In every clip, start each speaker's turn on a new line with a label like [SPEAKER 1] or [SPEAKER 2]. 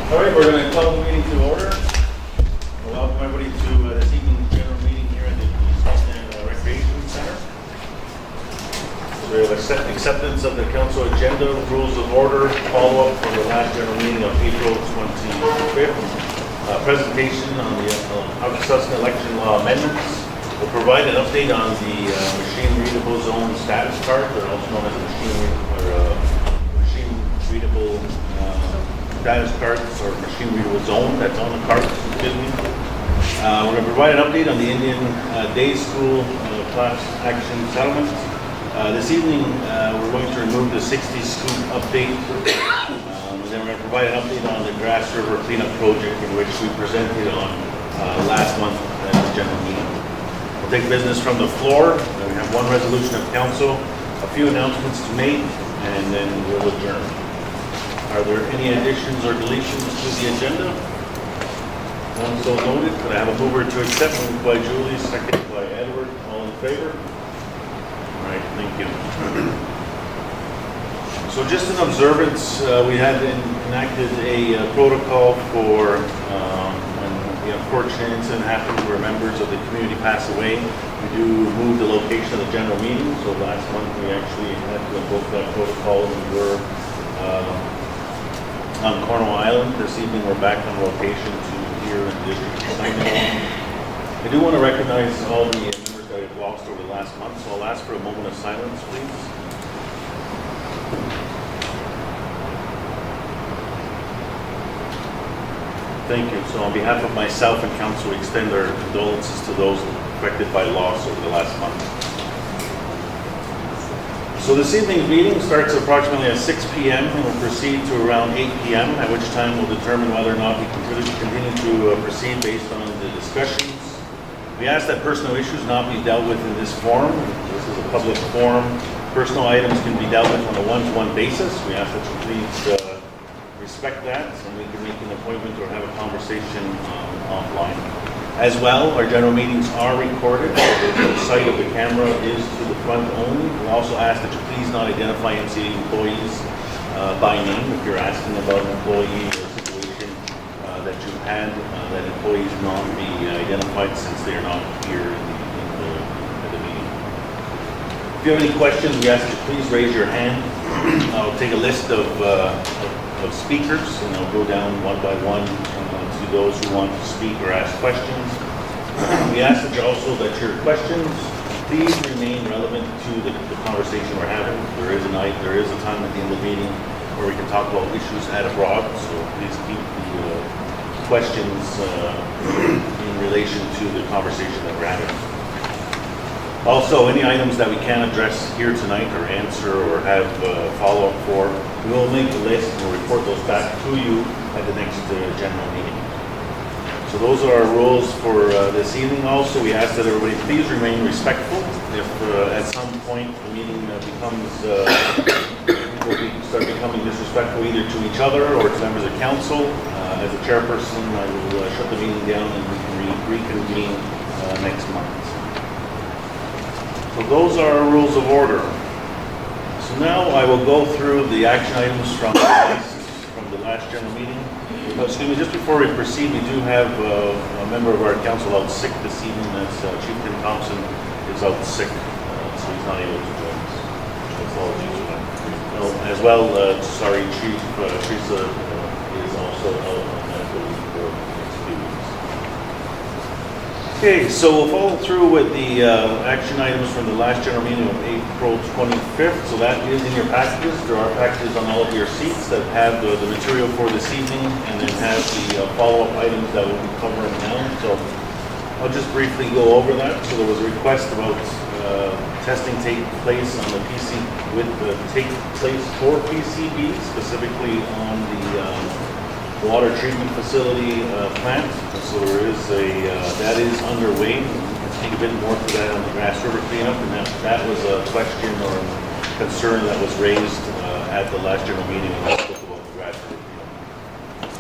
[SPEAKER 1] All right, we're going to call the meeting to order. Welcome everybody to this evening's general meeting here at the Akwesasne Recreation Center. So we have acceptance of the council agenda, rules of order, follow-up from the last general meeting of April 25th. Presentation on the Akwesasne election law amendments. We'll provide an update on the machine readable zone status card, they're also known as machine readable status cards or machine readable zone that's on the cards. Excuse me. We're going to provide an update on the Indian Day School class action settlement. This evening, we're going to remove the 60 scoop update. Then we're going to provide an update on the Grass River cleanup project, in which we presented on last month at the general meeting. We'll take business from the floor. We have one resolution of council, a few announcements to make, and then we'll adjourn. Are there any additions or deletions to the agenda? None so noted. Could I have a mover to accept? Moved by Julie, seconded by Edward. All in favor? All right, thank you. So just in observance, we had enacted a protocol for when the unfortunate incident happened where members of the community passed away. We do move the location of the general meeting. So last month we actually had to invoke that protocol. We were on Cornwall Island. This evening we're back on location to here in the district of I do want to recognize all the members that we've lost over the last month, so I'll ask for a moment of silence, please. Thank you. So on behalf of myself and council, we extend our condolences to those affected by loss over the last month. So this evening's meeting starts approximately at 6 p.m. and will proceed to around 8 p.m., at which time we'll determine whether or not we continue to proceed based on the discussions. We ask that personal issues not be dealt with in this forum. This is a public forum. Personal items can be dealt with on a one-to-one basis. We ask that you please respect that, and we can make an appointment or have a conversation offline. As well, our general meetings are recorded. The sight of the camera is to the front only. We also ask that you please not identify MCA employees by name. If you're asking about an employee or situation that you've had, that employees not be identified since they are not here at the meeting. If you have any questions, we ask that you please raise your hand. I'll take a list of speakers, and I'll go down one by one to those who want to speak or ask questions. We ask that your questions please remain relevant to the conversation we're having. There is a time at the end of the meeting where we can talk about issues at abroad, so please keep the questions in relation to the conversation that we're having. Also, any items that we can address here tonight or answer or have follow-up for, we will make a list and we'll report those back to you at the next general meeting. So those are our rules for this evening. Also, we ask that everybody please remain respectful. If at some point the meeting start becoming disrespectful either to each other or to members of council, as a chairperson, I will shut the meeting down and we can reconvene next month. So those are our rules of order. So now I will go through the action items from the last general meeting. Excuse me, just before we proceed, we do have a member of our council out sick this evening. That's Chieftain Thompson is out sick, so he's not able to join us. Apologies for that. As well, Chief Teresa is also out on medical leave for the next few weeks. Okay, so we'll follow through with the action items from the last general meeting of April 25th. So that is in your packages. There are packages on all of your seats that have the material for this evening and then have the follow-up items that we'll be covering now. So I'll just briefly go over that. So there was a request about testing take place on the take place for PCB, specifically on the water treatment facility plant. So there is that is underway. We can speak a bit more to that on the Grass River cleanup, and that was a question or concern that was raised at the last general meeting when we spoke about the Grass River cleanup.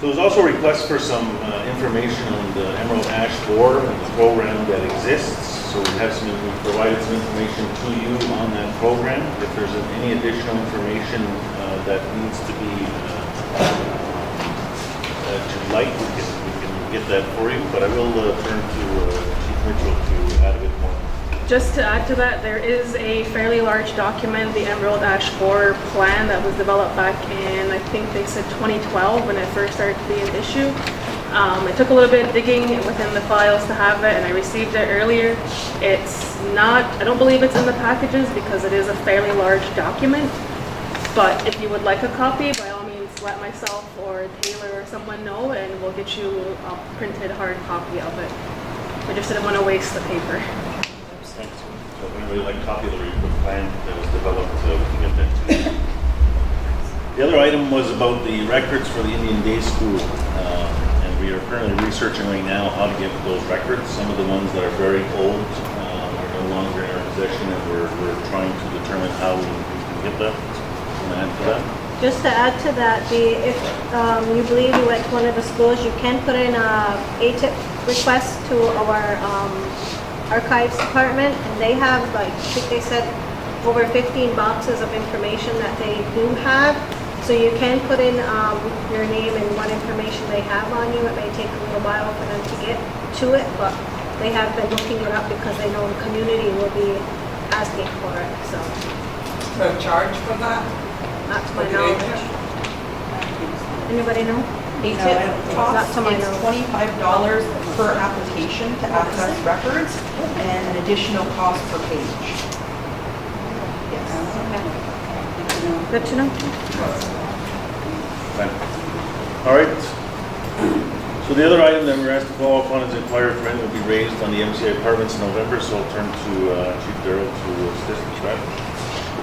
[SPEAKER 1] So there's also a request for some information on the Emerald Ash Borer and the program that exists. So we provided some information to you on that program. If there's any additional information that needs to be like, we can get that for you, but I will turn to Chief Mitchell to add a bit more.
[SPEAKER 2] Just to add to that, there is a fairly large document, the Emerald Ash Borer plan, that was developed back in, I think they said 2012 when it first started to be an issue. It took a little bit of digging within the files to have it, and I received it earlier. It's not, I don't believe it's in the packages because it is a fairly large document, but if you would like a copy, by all means, let myself or Taylor or someone know, and we'll get you a printed hard copy of it. I just didn't want to waste the paper.
[SPEAKER 1] Thanks. So if anybody would like a copy of the plan that was developed, we can get that to you. The other item was about the records for the Indian Day School. We are currently researching right now how to get those records. Some of the ones that are very old are no longer in our possession, and we're trying to determine how we can get that. Can I add to that?
[SPEAKER 3] Just to add to that, if you believe you went to one of the schools, you can put in a ATIP request to our archives department, and they have, like, I think they said over 15 boxes of information that they do have. So you can put in your name and what information they have on you. It may take a little while for them to get to it, but they have been looking it up because they know the community will be asking for it. So
[SPEAKER 4] A charge for that?
[SPEAKER 3] not to my knowledge. Anybody know? Not to my
[SPEAKER 5] It's
[SPEAKER 3] knowledge.
[SPEAKER 5] $25 per application to access records and an additional cost per page. Yes.
[SPEAKER 3] Good to know.
[SPEAKER 1] Fine. All right. So the other item that we're asked to follow up on is inquiry for rent will be raised on the MCA apartments in November, so I'll turn to Chief Darrell to assist with that.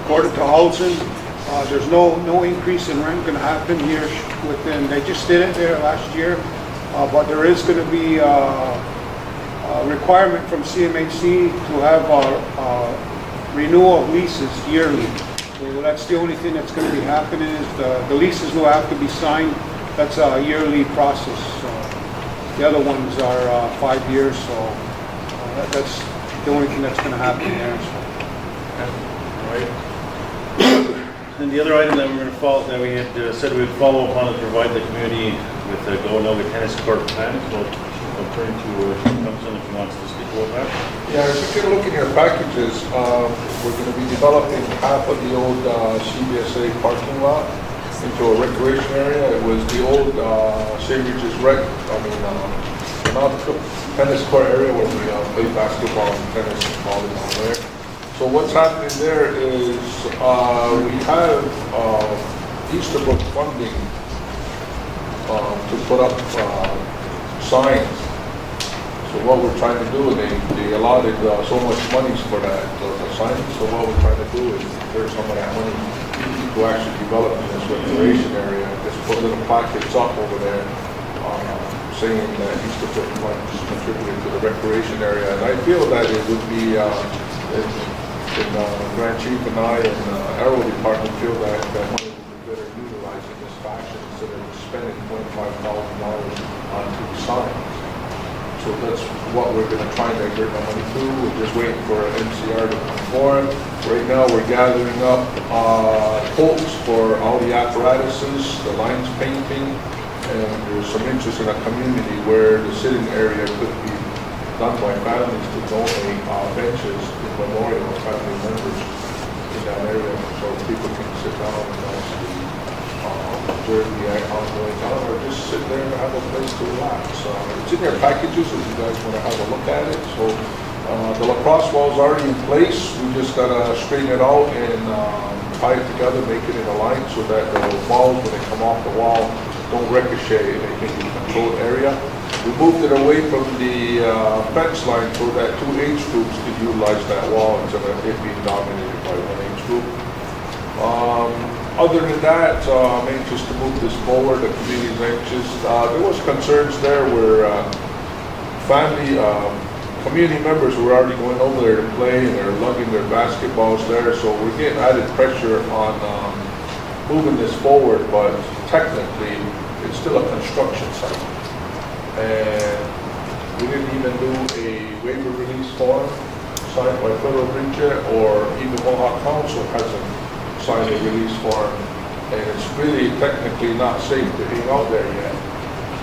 [SPEAKER 6] According to housing, there's no increase in rent going to happen here within, they just did it there last year, but there is going to be a requirement from CMHC to have renewal of leases yearly. So that's the only thing that's going to be happening is the leases will have to be signed. That's a yearly process. The other ones are 5 years, so that's the only thing that's going to happen there.
[SPEAKER 1] All right. And the other item that we're going to follow, that we had said we would follow up on is provide the community with the Go-Noga tennis court plan. So I'll turn to Chief Thompson if he wants to speak about that.
[SPEAKER 7] Yeah, if you can look in your packages, we're going to be developing half of the old CBSA parking lot into a recreation area. It was the old St. Regis nautical tennis court area where we play basketball and tennis and volleyball there. So what's happening there is we have Easterbrook funding to put up signs. So what we're trying to do, they allotted so much money for that, the signs. So what we're trying to do is clear some of that money to actually develop in this recreation area. Just put little plaques up over there saying that Easterbrook funds contributed to the recreation area. And I feel that it would be, Grand Chief and I and Aero Department feel that money would be better utilized in this fashion instead of spending $25,000 on two signs. So that's what we're going to try and divert the money to. We're just waiting for MCR to conform. Right now we're gathering up quotes for all the apparatuses, the lines painting, and there's some interest in a community where the sitting area could be done by families to donate benches in memorial of family members in that area so people can sit down and actually observe the ongoing time or just sit there and have a place to relax. It's in your packages if you guys want to have a look at it. So the lacrosse ball is already in place. We just got to straighten it out and tie it together, make it in a line so that the balls, when they come off the wall, don't ricochet in a controlled area. We moved it away from the fence line so that 2 age groups could utilize that wall instead of it being dominated by 1 age group. Other than that, I'm anxious to move this forward. The committee is anxious. There was concerns there where community members were already going over there to play and they're lugging their basketballs there. So we're getting added pressure on moving this forward, but technically it's still a construction site. And we didn't even do a waiver release form signed by Federal Bridge or even Mohawk Council hasn't signed a release form, and it's really technically not safe to hang out there yet.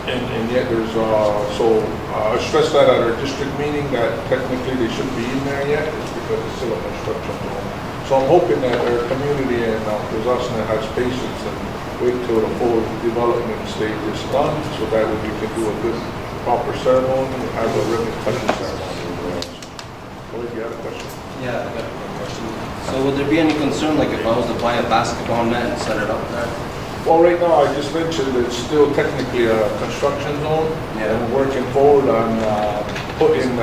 [SPEAKER 7] And yet there's, I stressed that at our district meeting, that technically they shouldn't be in there yet, it's because it's still a construction zone. So I'm hoping that our community and Akwesasne has patience and wait till the full development stage is done, so that we can do a good, proper ceremony, and have a ribbon cutting ceremony. Lloyd, you have a question?
[SPEAKER 8] Yeah, I got a question. So would there be any concern, like if I was to buy a basketball net and set it up there?
[SPEAKER 7] Well, right now, I just mentioned it's still technically a construction zone,
[SPEAKER 8] Yeah.
[SPEAKER 7] and we're working forward on putting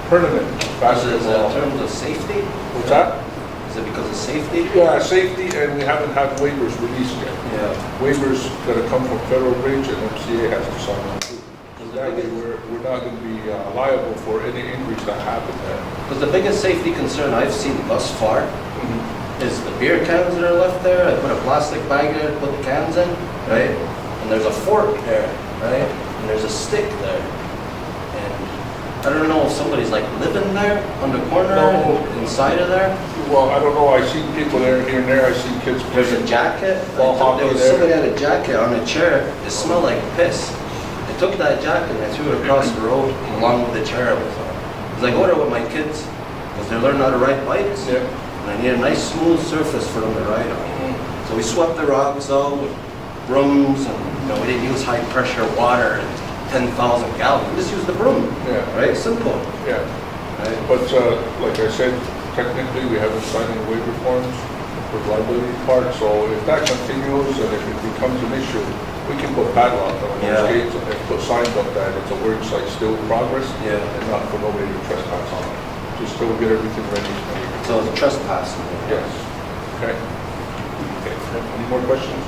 [SPEAKER 7] permanent
[SPEAKER 8] Is it in
[SPEAKER 7] basketball.
[SPEAKER 8] terms of safety?
[SPEAKER 7] What's that?
[SPEAKER 8] Is it because of safety?
[SPEAKER 7] Yeah, safety, and we haven't had waivers released yet.
[SPEAKER 8] Yeah.
[SPEAKER 7] Waivers gotta come from Federal Bridge, and MCA has to sign them too. So that way, we're not gonna be liable for any injuries that happen there.
[SPEAKER 8] Because the biggest safety concern I've seen thus far is the beer cans that are left there. I put a plastic bag there, put the cans in, right? And there's a fork there, right? And there's a stick there. And I don't know if somebody's like living there on the corner,
[SPEAKER 7] No.
[SPEAKER 8] inside of there.
[SPEAKER 7] Well, I don't know, I see people there, here and there, I see kids
[SPEAKER 8] There's a
[SPEAKER 7] playing.
[SPEAKER 8] jacket.
[SPEAKER 7] Mohawk
[SPEAKER 8] There was
[SPEAKER 7] there.
[SPEAKER 8] somebody had a jacket on a chair. It smelled like piss. I took that jacket and I threw it across the road along with the chair I was on. Because I go there with my kids, because they're learning how to ride bikes.
[SPEAKER 7] Yeah.
[SPEAKER 8] And I need a nice smooth surface for them to ride on. So we swept the rocks out with brooms, and we didn't use high pressure water and 10,000 gallons. We just used the broom.
[SPEAKER 7] Yeah.
[SPEAKER 8] Right? Simple.
[SPEAKER 7] Yeah,
[SPEAKER 8] Right?
[SPEAKER 7] but like I said, technically, we haven't signed any waiver forms for the liability part, so if that continues and if it becomes an issue, we can put padlock on
[SPEAKER 8] Yeah.
[SPEAKER 7] those gates and put signs up that it's a work site still in progress.
[SPEAKER 8] Yeah.
[SPEAKER 7] And not for nobody to trespass on it, just till we get everything ready.
[SPEAKER 8] So it's trespassing.
[SPEAKER 7] Yes, okay. Okay, any more questions?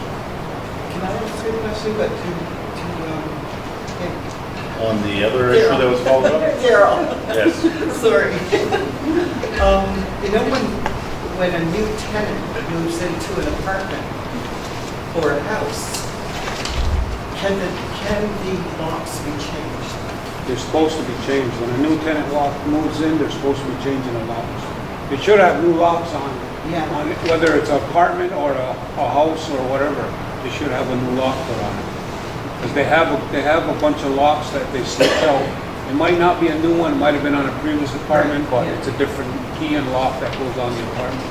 [SPEAKER 4] Can I ask you a question, but
[SPEAKER 1] On the other issue that was followed up?
[SPEAKER 4] Daryl,
[SPEAKER 1] Yes.
[SPEAKER 4] sorry. When a new tenant moves into an apartment or a house, can the locks be changed?
[SPEAKER 6] They're supposed to be changed. When a new tenant moves in, they're supposed to be changing the locks. They should have new locks on it, whether it's an apartment or a house or whatever. They should have a new lock put on it. Because they have a bunch of locks that they slipped out. It might not be a new one, it might have been on a previous apartment, but it's a different key and lock that goes on the apartment.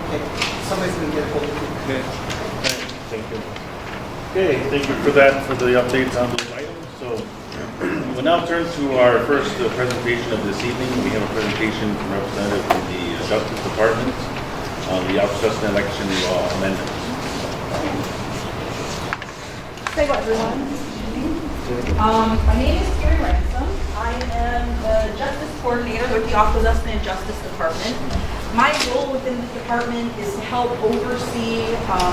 [SPEAKER 4] Okay, somebody's gonna get hold of it.
[SPEAKER 6] Okay.
[SPEAKER 1] Thank you. Okay, thank you for that, for the updates on those items. So we'll now turn to our first presentation of this evening. We have a presentation from representative from the Justice Department on the Akwesasne election law amendment.
[SPEAKER 9] Hello everyone. My name is Carrie Ransom. I am the Justice Coordinator with the Akwesasne Justice Department. My role within the department is to help oversee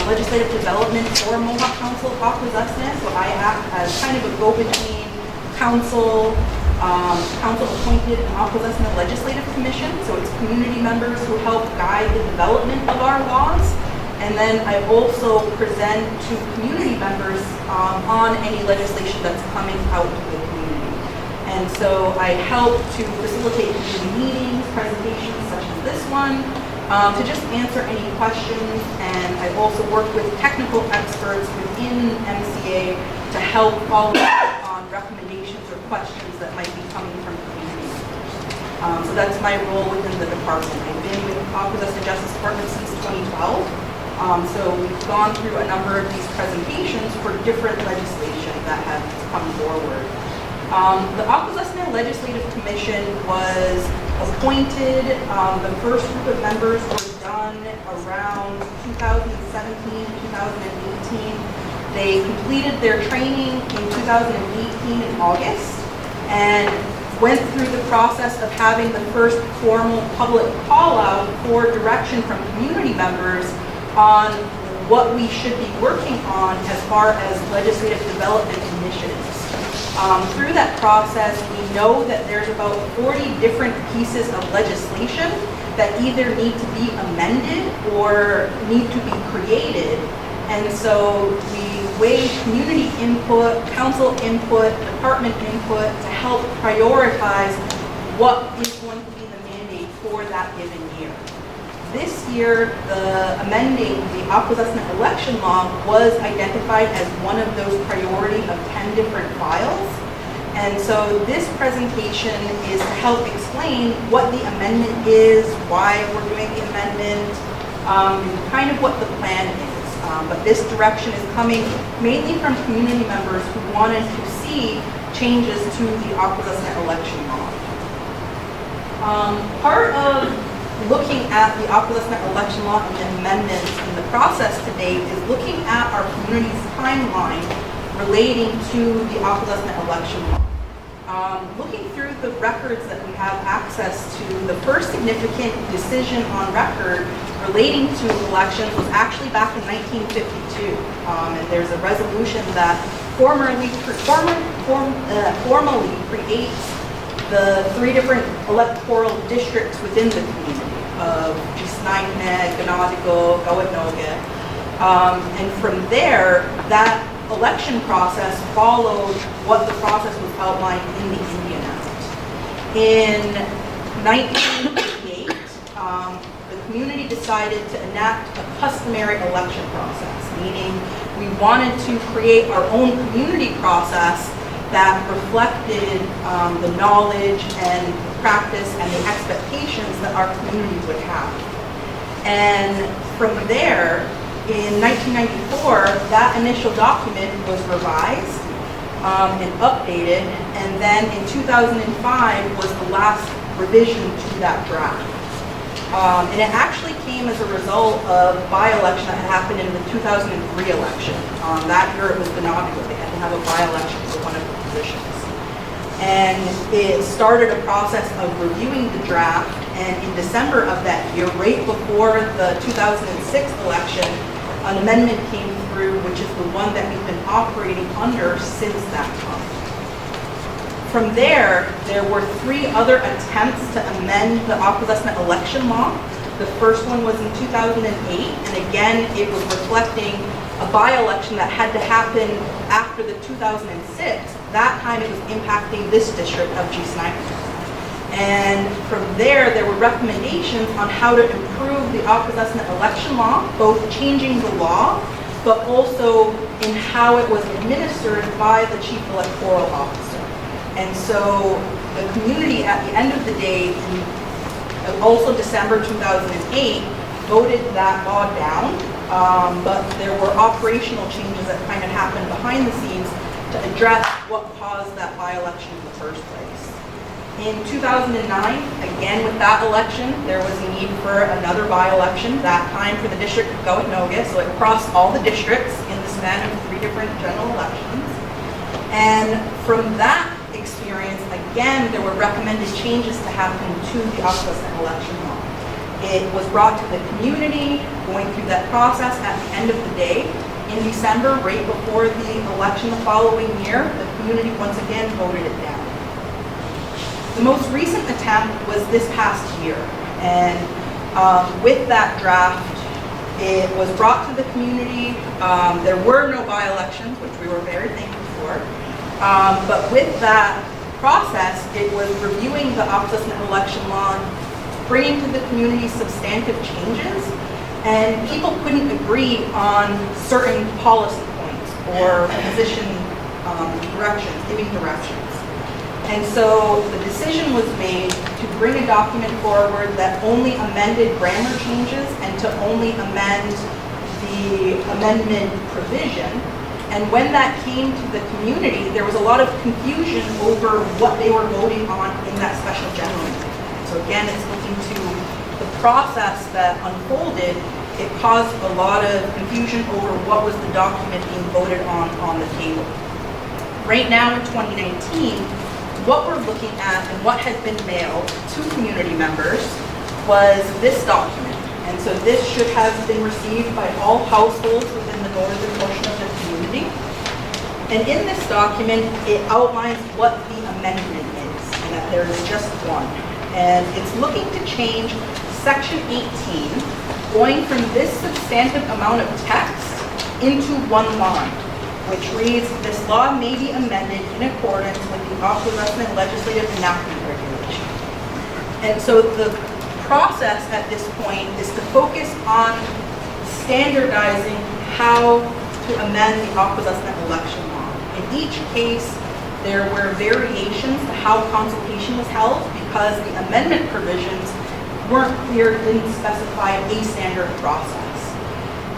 [SPEAKER 9] legislative development for Mohawk Council of Akwesasne. So I act as kind of a go-between council, council-appointed Akwesasne Legislative Commission. So it's community members who help guide the development of our laws. And then I also present to community members on any legislation that's coming out to the community. And so I help to facilitate community meetings, presentations such as this one, to just answer any questions. And I also work with technical experts within MCA to help follow up on recommendations or questions that might be coming from community members. So that's my role within the department. I've been with Akwesasne Justice Department since 2012. So we've gone through a number of these presentations for different legislation that have come forward. The Akwesasne Legislative Commission was appointed, the first group of members were done around 2017, 2018. They completed their training in 2018 in August and went through the process of having the first formal public call out for direction from community members on what we should be working on as far as legislative development initiatives. Through that process, we know that there's about 40 different pieces of legislation that either need to be amended or need to be created. And so we weigh community input, council input, department input to help prioritize what is going to be the mandate for that given year. This year, the amending the Akwesasne election law was identified as one of those priority of 10 different files. And so this presentation is to help explain what the amendment is, why we're doing the amendment, kind of what the plan is. But this direction is coming mainly from community members who wanted to see changes to the Akwesasne election law. Part of looking at the Akwesasne election law and the amendments in the process to date is looking at our community's timeline relating to the Akwesasne election law. Looking through the records that we have access to, the first significant decision on record relating to elections was actually back in 1952. And there's a resolution that formally creates the 3 different electoral districts within the community of Akwesasne, Ganadigo, Gawitnoge. And from there, that election process followed what the process was outlined in the Indian Act. In 1988, the community decided to enact a customary election process, meaning we wanted to create our own community process that reflected the knowledge and practice and the expectations that our community would have. And from there, in 1994, that initial document was revised and updated, and then in 2005 was the last revision to that draft. And it actually came as a result of by-election that had happened in the 2003 election. That year it was Ganadigo. They had to have a by-election for one of the positions. And it started a process of reviewing the draft, and in December of that year, right before the 2006 election, an amendment came through, which is the one that we've been operating under since that time. From there, there were 3 other attempts to amend the Akwesasne election law. The first one was in 2008, and again, it was reflecting a by-election that had to happen after the 2006. That time it was impacting this district of Akwesasne. And from there were recommendations on how to improve the Akwesasne election law, both changing the law, but also in how it was administered by the chief electoral officer. And so the community at the end of the day, also December 2008, voted that law down, but there were operational changes that kind of happened behind the scenes to address what caused that by-election in the first place. In 2009, again with that election, there was a need for another by-election, that time for the district of Gawitnoge, so it crossed all the districts in the span of 3 different general elections. And from that experience, again, there were recommended changes to happen to the Akwesasne election law. It was brought to the community, going through that process at the end of the day. In December, right before the election the following year, the community once again voted it down. The most recent attempt was this past year, and with that draft, it was brought to the community. There were no by-elections, which we were very thankful for, but with that process, it was reviewing the Akwesasne election law, bringing to the community substantive changes, and people couldn't agree on certain policy points or position directions, giving directions. And so the decision was made to bring a document forward that only amended grammar changes and to only amend the amendment provision. And when that came to the community, there was a lot of confusion over what they were voting on in that special general meeting. So again, it's looking to the process that unfolded. It caused a lot of confusion over what was the document being voted on the table. Right now in 2019, what we're looking at and what has been mailed to community members was this document. And so this should have been received by all households within the northern portion of the community. And in this document, it outlines what the amendment is, and that there is just one. And it's looking to change Section 18, going from this substantive amount of text into one line, which reads, "This law may be amended in accordance with the Akwesasne legislative enactment regulation." And so the process at this point is to focus on standardizing how to amend the Akwesasne election law. In each case, there were variations to how consultation was held because the amendment provisions weren't clear, didn't specify a standard process.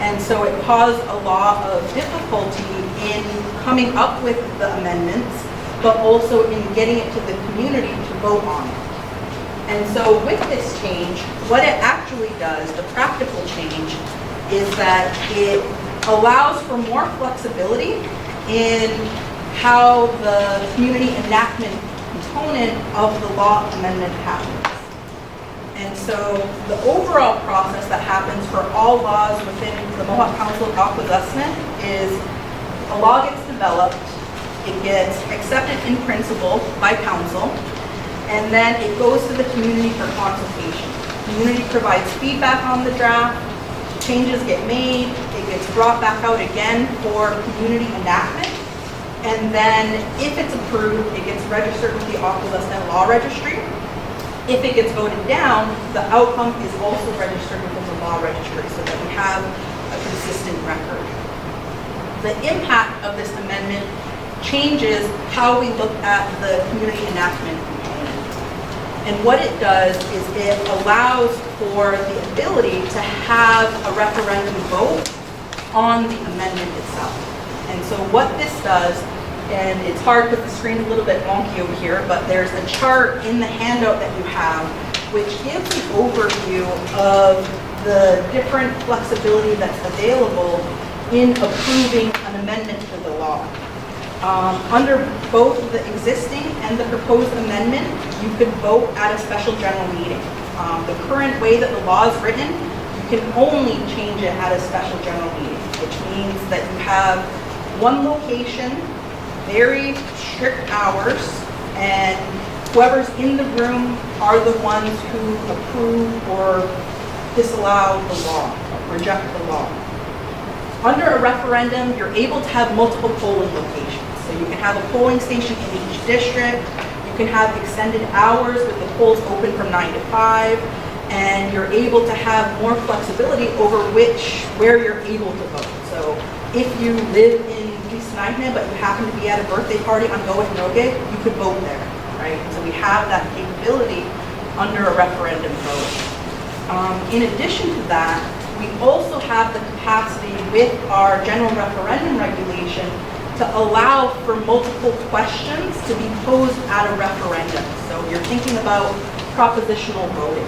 [SPEAKER 9] And so it caused a lot of difficulty in coming up with the amendments, but also in getting it to the community to vote on it. And so with this change, what it actually does, the practical change, is that it allows for more flexibility in how the community enactment component of the law amendment happens. And so the overall process that happens for all laws within the Mohawk Council of Akwesasne is a law gets developed, it gets accepted in principle by council, and then it goes to the community for consultation. The community provides feedback on the draft, changes get made, it gets brought back out again for community enactment, and then if it's approved, it gets registered with the Akwesasne Law Registry. If it gets voted down, the outcome is also registered within the law registry so that we have a consistent record. The impact of this amendment changes how we look at the community enactment component. And what it does is it allows for the ability to have a referendum vote on the amendment itself. And so what this does, and it's hard with the screen a little bit wonky over here, but there's a chart in the handout that you have which gives an overview of the different flexibility that's available in approving an amendment to the law. Under both the existing and the proposed amendment, you could vote at a special general meeting. The current way that the law is written, you can only change it at a special general meeting, which means that you have one location, very strict hours, and whoever's in the room are the ones who approve or disallow the law, reject the law. Under a referendum, you're able to have multiple polling locations. So you can have a polling station in each district, you can have extended hours with the polls open from 9 to 5, and you're able to have more flexibility over where you're able to vote. So if you live in Akwesasne, but you happen to be at a birthday party on Noge, you could vote there, right? So we have that capability under a referendum vote. In addition to that, we also have the capacity with our general referendum regulation to allow for multiple questions to be posed at a referendum. So you're thinking about propositional voting.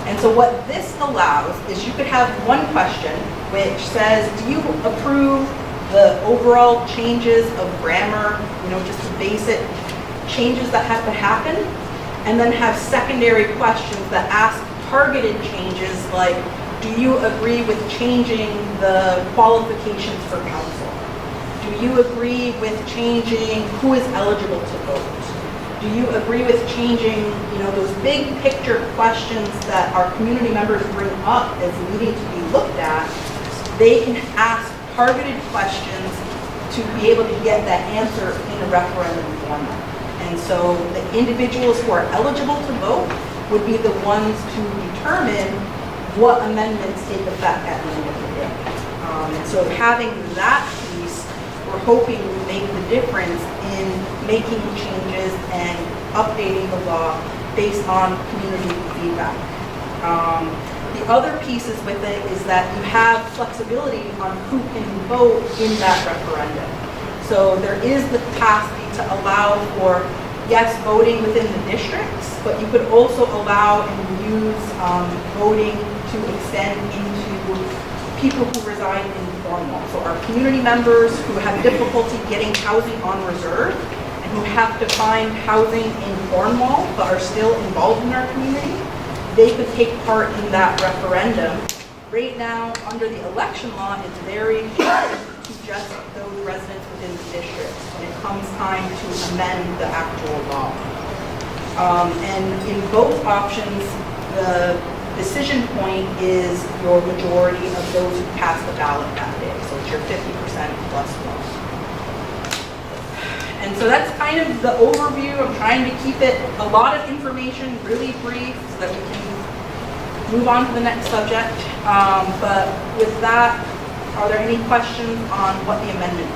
[SPEAKER 9] And so what this allows is you could have one question which says, do you approve the overall changes of grammar, just the basic changes that have to happen, and then have secondary questions that ask targeted changes like, do you agree with changing the qualifications for council? Do you agree with changing who is eligible to vote? Do you agree with changing, those big picture questions that our community members bring up as needing to be looked at? They can ask targeted questions to be able to get that answer in a referendum format. And so the individuals who are eligible to vote would be the ones to determine what amendments take effect at the end of the day. And so having that piece, we're hoping will make the difference in making changes and updating the law based on community feedback. The other pieces with it is that you have flexibility on who can vote in that referendum. So there is the capacity to allow for, yes, voting within the districts, but you could also allow and use voting to extend into people who reside in Cornwall. So our community members who have difficulty getting housing on reserve and who have to find housing in Cornwall but are still involved in our community, they could take part in that referendum. Right now, under the election law, it's very hard to just those residents within the district when it comes time to amend the actual law. And in both options, the decision point is your majority of those who cast the ballot that day. So it's your 50% plus one. And so that's kind of the overview. I'm trying to keep it a lot of information really brief so that we can move on to the next subject. But with that, are there any questions on what the amendment is?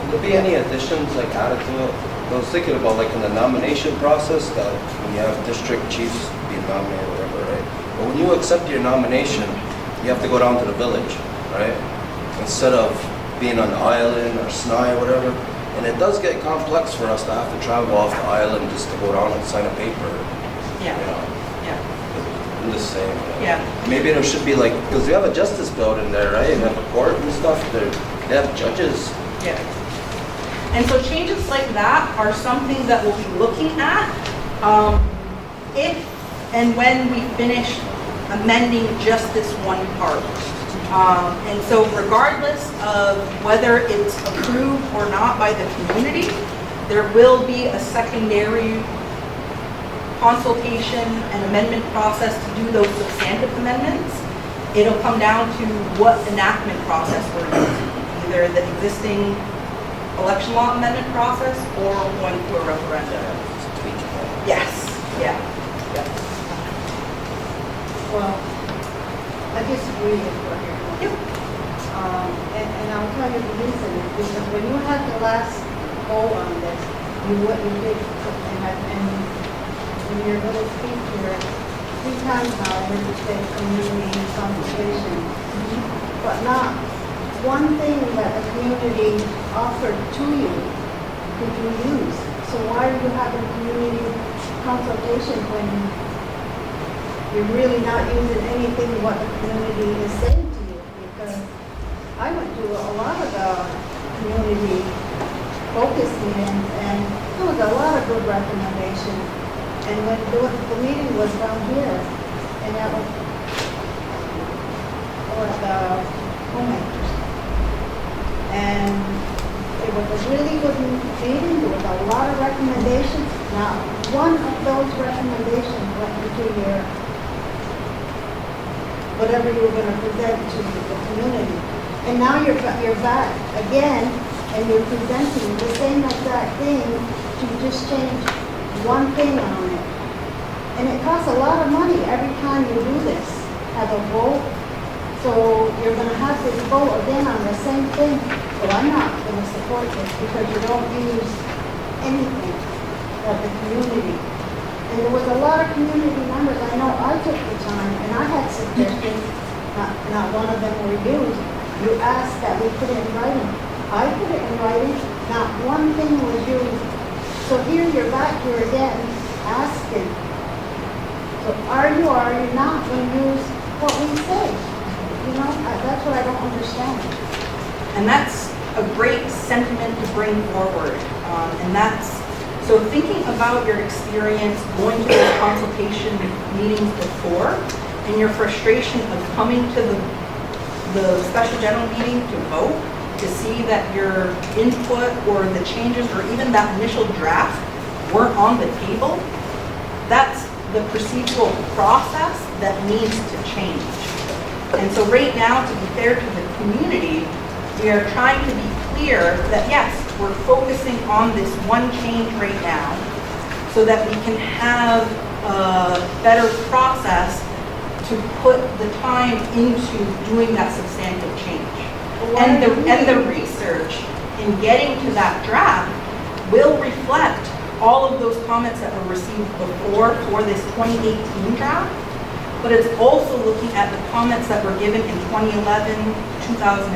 [SPEAKER 8] Will there be any additions like added to it? I was thinking about like in the nomination process that when you have district chiefs being nominated or whatever, right? But when you accept your nomination, you have to go down to the village, right? Instead of being on the island or SNI or whatever. And it does get complex for us to have to travel off the island just to go down and sign a paper,
[SPEAKER 9] Yeah,
[SPEAKER 8] you know?
[SPEAKER 9] yeah,
[SPEAKER 8] I'm just saying.
[SPEAKER 9] yeah.
[SPEAKER 8] Maybe there should be like, because we have a justice building there, right? You have a court and stuff. They have judges.
[SPEAKER 9] Yeah. And so changes like that are something that we'll be looking at if and when we finish amending just this one part. And so regardless of whether it's approved or not by the community, there will be a secondary consultation and amendment process to do those substantive amendments. It'll come down to what enactment process we're using, either the existing election law amendment process or going through a referendum. Yes, yeah, yeah.
[SPEAKER 10] Well, I disagree with what you're
[SPEAKER 9] Yep.
[SPEAKER 10] doing. And I'll tell you the reason is because when you had the last vote on this, what you did, and when you're going to speak here, 3 times now, I heard you say community consultation, but not one thing that the community offered to you could you use. So why are you having community consultation when you're really not using anything what the community is saying to you? Because I went to a lot of the community focus meetings and there was a lot of good recommendations. And when the meeting was down here, and that was the homemakers. And it was a really good meeting, there was a lot of recommendations. Now, one of those recommendations went into your, whatever you were going to present to the community. And now you're back again, and you're presenting the same exact thing to just change one thing on it. And it costs a lot of money every time you do this, have a vote. So you're going to have to vote again on the same thing. So I'm not going to support this because you don't use anything of the community. And there was a lot of community members. I know I took the time and I had suggestions, not one of them were used. You asked that we put it in writing. I put it in writing, not one thing was used. So here you're back here again asking. So are you not going to use what we say? You know, that's what I don't understand.
[SPEAKER 9] And that's a great sentiment to bring forward. And that's, so thinking about your experience going to those consultation meetings before and your frustration of coming to the special general meeting to vote, to see that your input or the changes or even that initial draft weren't on the table, that's the procedural process that needs to change. And so right now, to be fair to the community, we are trying to be clear that yes, we're focusing on this one change right now so that we can have a better process to put the time into doing that substantive change. And the research in getting to that draft will reflect all of those comments that were received before for this 2018 draft, but it's also looking at the comments that were given in 2011, 2008,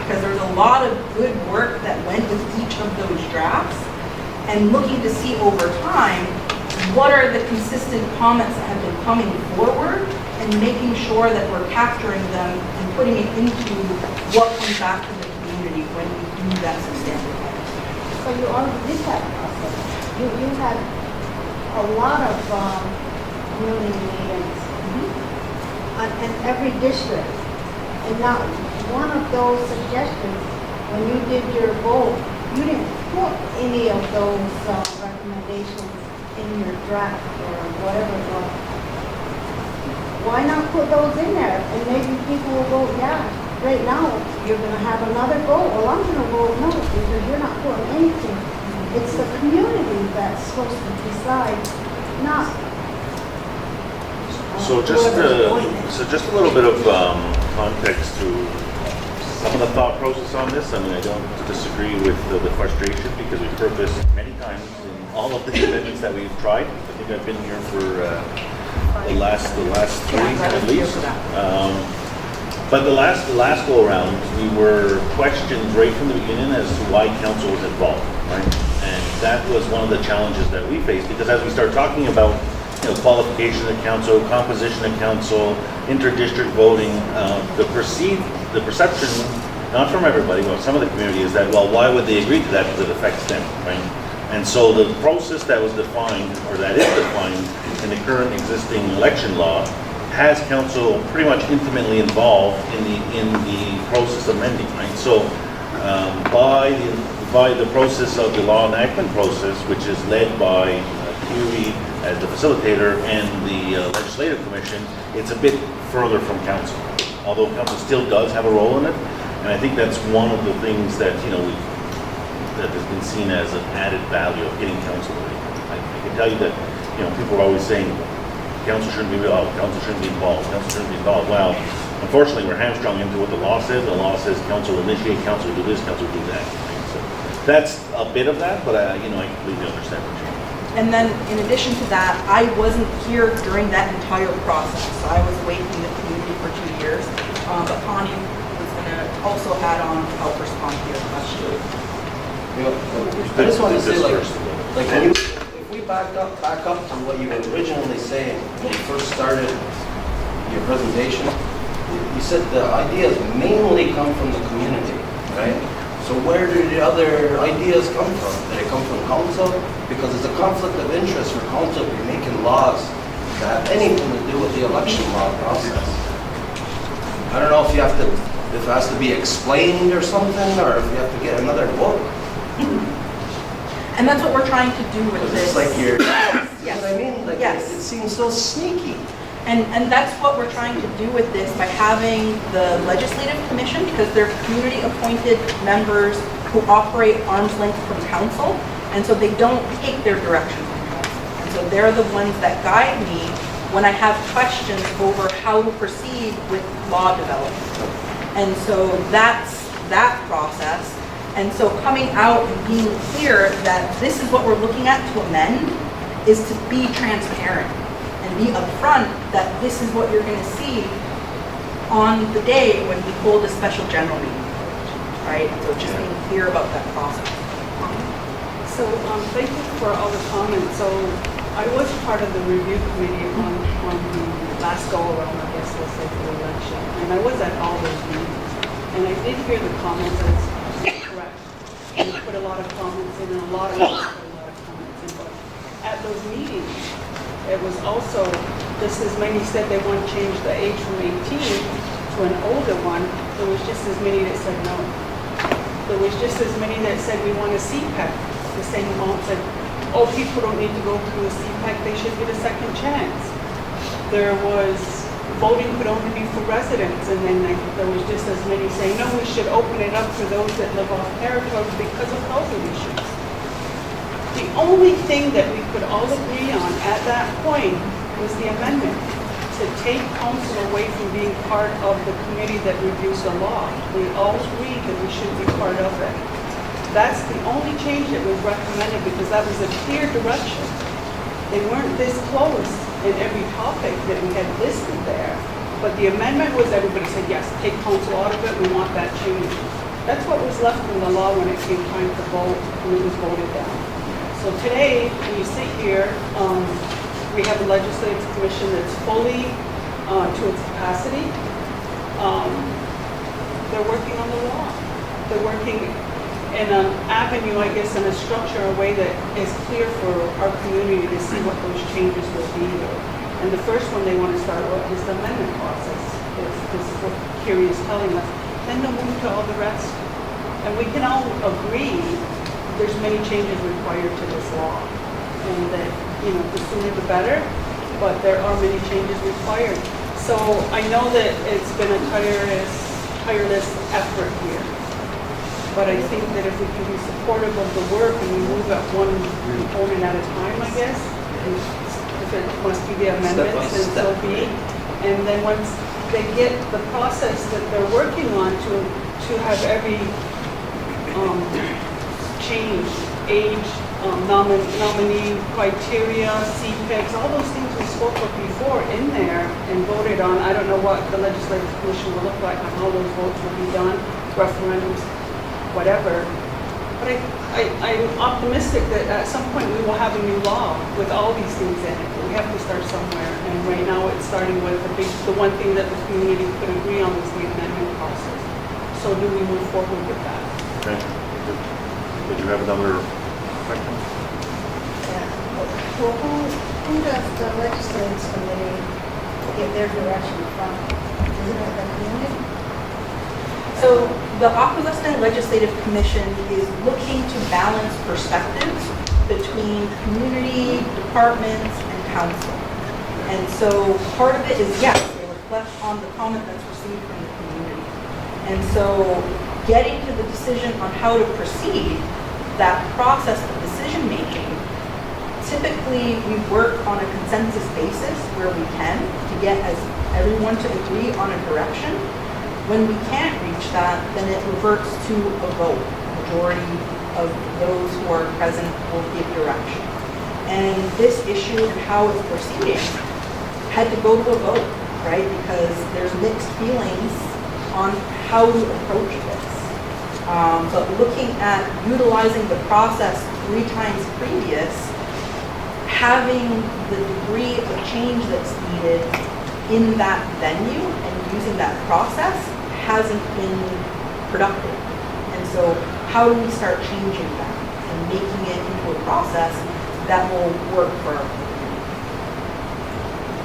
[SPEAKER 9] because there's a lot of good work that went with each of those drafts, and looking to see over time, what are the consistent comments that have been coming forward, and making sure that we're capturing them and putting it into what comes back to the community when we do that substantive.
[SPEAKER 10] So you already did that process. You had a lot of community meetings in every district. And not one of those suggestions, when you did your vote, you didn't put any of those recommendations in your draft or whatever it was. Why not put those in there? And maybe people will vote, yeah, right now you're going to have another vote. Well, I'm going to vote no because you're not putting anything. It's the community that's supposed to decide not.
[SPEAKER 1] So just a little bit of context to some of the thought process on this. I mean, I don't disagree with the frustration because we've heard this many times in all of the amendments that we've tried. I think I've been here for the last three at least. But the last go around, we were questioned right from the beginning as to why council was involved, right? And that was one of the challenges that we faced because as we start talking about qualification of council, composition of council, interdistrict voting, the perception, not from everybody, but some of the community is that, well, why would they agree to that because it affects them, right? And so the process that was defined, or that is defined in the current existing election law, has council pretty much intimately involved in the process of amending, right? So by the process of the law enactment process, which is led by QE as the facilitator and the legislative commission, it's a bit further from council. Although council still does have a role in it, and I think that's one of the things that that has been seen as an added value of getting council. I can tell you that people are always saying council shouldn't be involved, council shouldn't be involved, council shouldn't be involved. Well, unfortunately, we're hamstrung into what the law says. The law says council will initiate, council will do this, council will do that. Right? So that's a bit of that, but I completely understand what you're saying.
[SPEAKER 5] And then in addition to that, I wasn't here during that entire process. So I was away from the community for 2 years. But Connie was going to also add on to help respond to your question.
[SPEAKER 8] I just want to say, like when if we back up to what you were originally saying when you first started your presentation, you said the ideas mainly come from the community, right? So where do the other ideas come from? Do they come from council? Because it's a conflict of interest for council to be making laws that have anything to do with the election law process. I don't know if it has to be explained or something, or if you have to get another book.
[SPEAKER 5] And that's what we're trying to do with this.
[SPEAKER 8] It's like you're,
[SPEAKER 5] Yes.
[SPEAKER 8] you know what I mean? Like
[SPEAKER 5] Yes.
[SPEAKER 8] it seems so sneaky.
[SPEAKER 5] And that's what we're trying to do with this by having the legislative commission, because they're community appointed members who operate arm's length from council, and so they don't take their direction from council. And so they're the ones that guide me when I have questions over how to proceed with law development. And so that's that process. And so coming out and being clear that this is what we're looking at to amend is to be transparent and be upfront that this is what you're going to see on the day when we hold a special general meeting, right? So just being clear about that process.
[SPEAKER 11] So thank you for all the comments. So I was part of the review committee on the last go around, I guess we'll say, for the election. And I was at all those meetings. And I did hear the comments as correct. And you put a lot of comments in and a lot of comments in. But at those meetings, it was also, just as many said they want to change the age from 18 to an older one, there was just as many that said no. There was just as many that said we want a CPAC. The same amount said, oh, people don't need to go through a CPAC, they should get a second chance. There was, voting could only be for residents, and then there was just as many saying, no, we should open it up for those that live off territory because of housing issues. The only thing that we could all agree on at that point was the amendment to take council away from being part of the committee that reviews the law. We all agreed that we should be part of it. That's the only change that was recommended because that was a clear direction. They weren't this close in every topic that we had listed there. But the amendment was everybody said, yes, take council out of it, we want that change. That's what was left in the law when it came time to vote, and it was voted down. So today, when you sit here, we have a legislative commission that's fully to its capacity. They're working on the law. They're working in an avenue, I guess, in a structure, a way that is clear for our community to see what those changes will be. And the first one they want to start with is the amendment process. This is what Kiri is telling us. Then they'll move to all the rest. And we can all agree there's many changes required to this law. And that, the sooner the better, but there are many changes required. So I know that it's been a tireless effort here. But I think that if we can be supportive of the work and we move at one component at a time, I guess, and if it must be the amendments, and so be. And then once they get the process that they're working on to have every change, age, nominee criteria, CPECs, all those things we spoke of before in there and voted on. I don't know what the legislative commission will look like and how those votes will be done, referendums, whatever. But I'm optimistic that at some point we will have a new law with all these things in it. But we have to start somewhere. And right now it's starting with the one thing that the community could agree on was the amendment process. So do we move forward with that?
[SPEAKER 1] Okay. Did you have another question?
[SPEAKER 10] Well, who does the legislative committee get their direction from? Isn't it the community?
[SPEAKER 5] So the Akwesasne Legislative Commission is looking to balance perspectives between community, departments, and council. And so part of it is, yes, they reflect on the comment that's received from the community. And so getting to the decision on how to proceed, that process of decision making, typically we work on a consensus basis where we can to get everyone to agree on a direction. When we can't reach that, then it reverts to a vote. Majority of those who are present will give direction. And this issue and how it's proceeding had to go to a vote, right? Because there's mixed feelings on how to approach this. But looking at utilizing the process 3 times previous, having the degree of change that's needed in that venue and using that process hasn't been productive. And so how do we start changing that and making it into a process that will work for our community?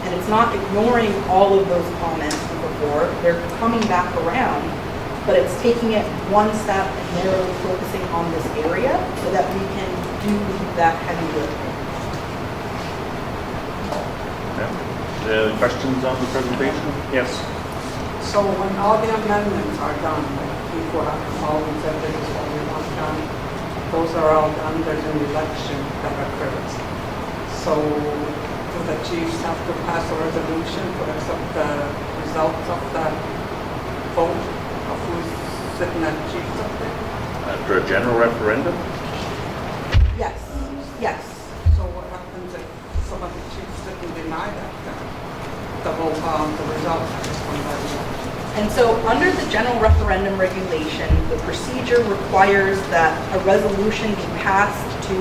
[SPEAKER 5] And it's not ignoring all of those comments from before, they're coming back around, but it's taking it one step and narrowly focusing on this area so that we can do that heavy lifting.
[SPEAKER 1] Any questions on the presentation? Yes.
[SPEAKER 12] So when all the amendments are done, like before all these everything is all done, those are all done, there's an election that occurs. So do the chiefs have to pass a resolution to accept the results of that vote of who's sitting as chiefs up there?
[SPEAKER 1] After a general referendum?
[SPEAKER 5] Yes, yes.
[SPEAKER 12] So what happens if some of the chiefs didn't deny that, the vote, the results of this one by the election?
[SPEAKER 5] And so under the general referendum regulation, the procedure requires that a resolution be passed to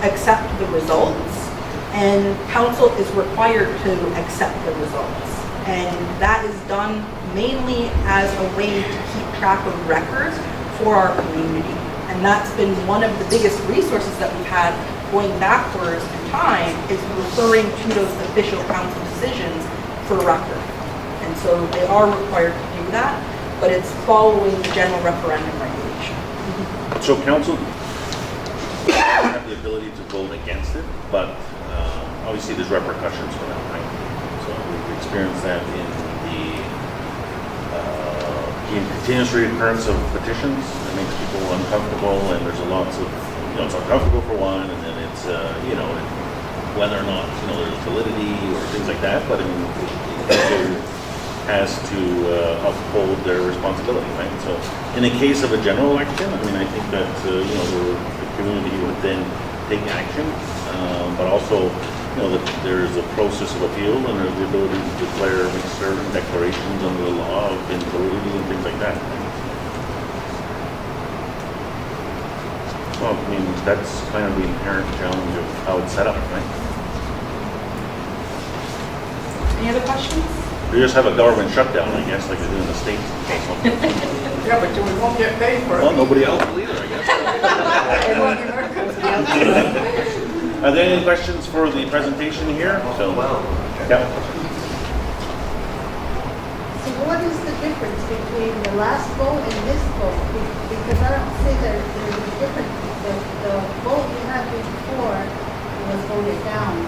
[SPEAKER 5] accept the results, and council is required to accept the results. And that is done mainly as a way to keep track of records for our community. And that's been one of the biggest resources that we've had going backwards in time, is referring to those official council decisions for record. And so they are required to do that, but it's following the general referendum regulation.
[SPEAKER 1] So council have the ability to vote against it, but obviously there's repercussions for that, right? So we've experienced that in the continuous reoccurrence of petitions. It makes people uncomfortable, and there's lots of, it's uncomfortable for one, and then it's, whether or not, there's validity or things like that, but I mean, council has to uphold their responsibility, right? So in the case of a general election, I mean, I think that, the community would then take action, but also, that there is a process of appeal and there's the ability to declare, make certain declarations under the law of invalidity and things like that. Well, I mean, that's kind of the inherent challenge of how it's set up, right?
[SPEAKER 5] Any other questions?
[SPEAKER 1] We just have a government shutdown, I guess, like they do in the States.
[SPEAKER 12] Yeah, but we won't get paid for it.
[SPEAKER 1] Well, nobody else will either, I guess. Are there any questions for the presentation here? So, yeah.
[SPEAKER 10] So what is the difference between the last vote and this vote? Because I don't see there's a difference. The vote you had before was voted down.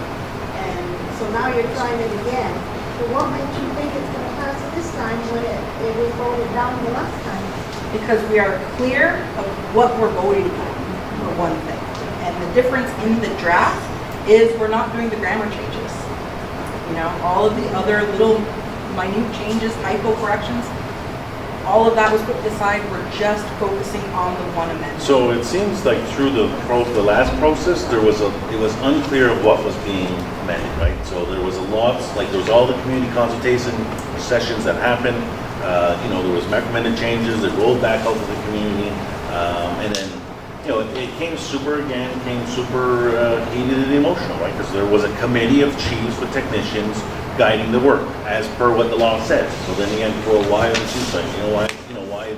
[SPEAKER 10] And so now you're trying it again. So what makes you think it's going to pass this time when it was voted down the last time?
[SPEAKER 5] Because we are clear of what we're voting on, for one thing. And the difference in the draft is we're not doing the grammar changes. You know, all of the other little minute changes, typo corrections, all of that was put aside. We're just focusing on the one amendment.
[SPEAKER 1] So it seems like through the last process, it was unclear of what was being amended, right? So there was there was all the community consultation sessions that happened. There was recommended changes that rolled back out to the community, and then, it came super heated and emotional, right? Because there was a committee of chiefs with technicians guiding the work as per what the law says. So then you have to go, why are the chiefs saying, why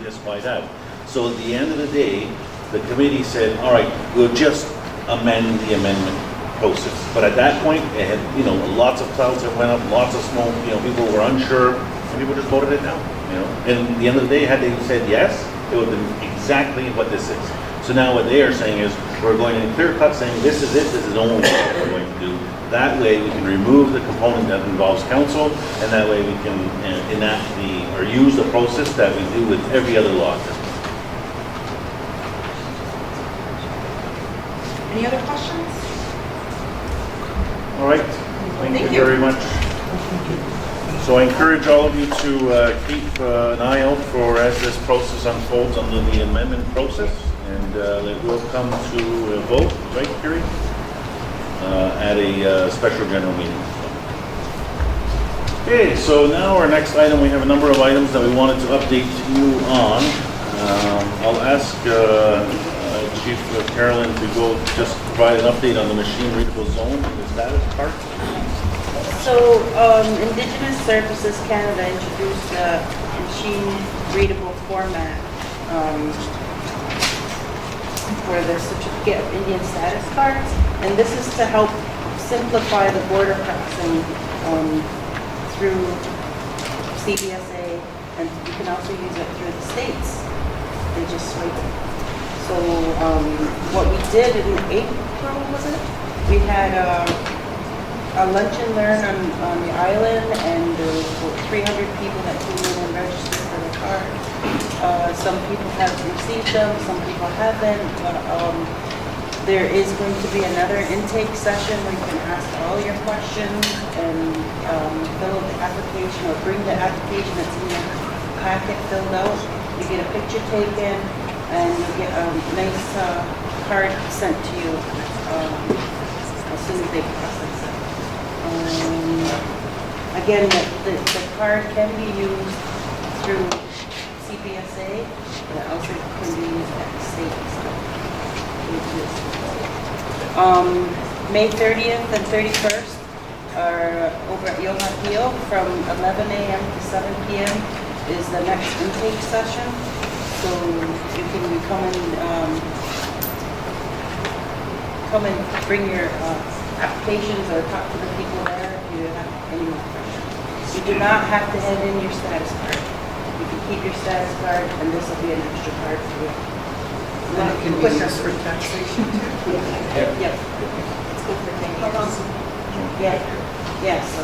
[SPEAKER 1] this, why that? So at the end of the day, the committee said, all right, we'll just amend the amendment process. But at that point, it had, lots of clouds that went up, lots of smoke, people were unsure, and people just voted it down, And at the end of the day, had they said yes, it would have been exactly what this is. So now what they are saying is, we're going in clear cut saying, this is it, this is only what we're going to do. That way we can remove the component that involves council, and that way we can enact or use the process that we do with every other law.
[SPEAKER 5] Any other questions?
[SPEAKER 1] All right, thank you very much. So I encourage all of you to keep an eye out as this process unfolds under the amendment process, and it will come to a vote, right, Kerry? At a special general meeting. Okay, so now our next item, we have a number of items that we wanted to update you on. I'll ask Chief Carolyn to go just provide an update on the machine readable zone, the status part.
[SPEAKER 13] So, Indigenous Services Canada introduced a machine readable format for the certificate of Indian status cards, and this is to help simplify the border crossing through CBSA, and you can also use it through the states. They just swipe it. So what we did in April, was it? We had a lunch and learn on the island, and there was about 300 people that came in and registered for the card. Some people have received them, some people haven't, but there is going to be another intake session where you can ask all your questions and fill out the application, or bring the application that's in your packet filled out. You get a picture taken, and you get a nice card sent to you as soon as they process it. Again, the card can be used through CBSA, but it also can be used at the state. May 30th and 31st are over at Yohapio from 11 a.m. to 7 p.m. is the next intake session. So you can come and bring your applications or talk to the people there if you have any more questions. You do not have to hand in your status card. You can keep your status card, and this will be an extra card for you.
[SPEAKER 4] That can be used for taxation too.
[SPEAKER 13] Yep. It's good for taxation. Yeah, so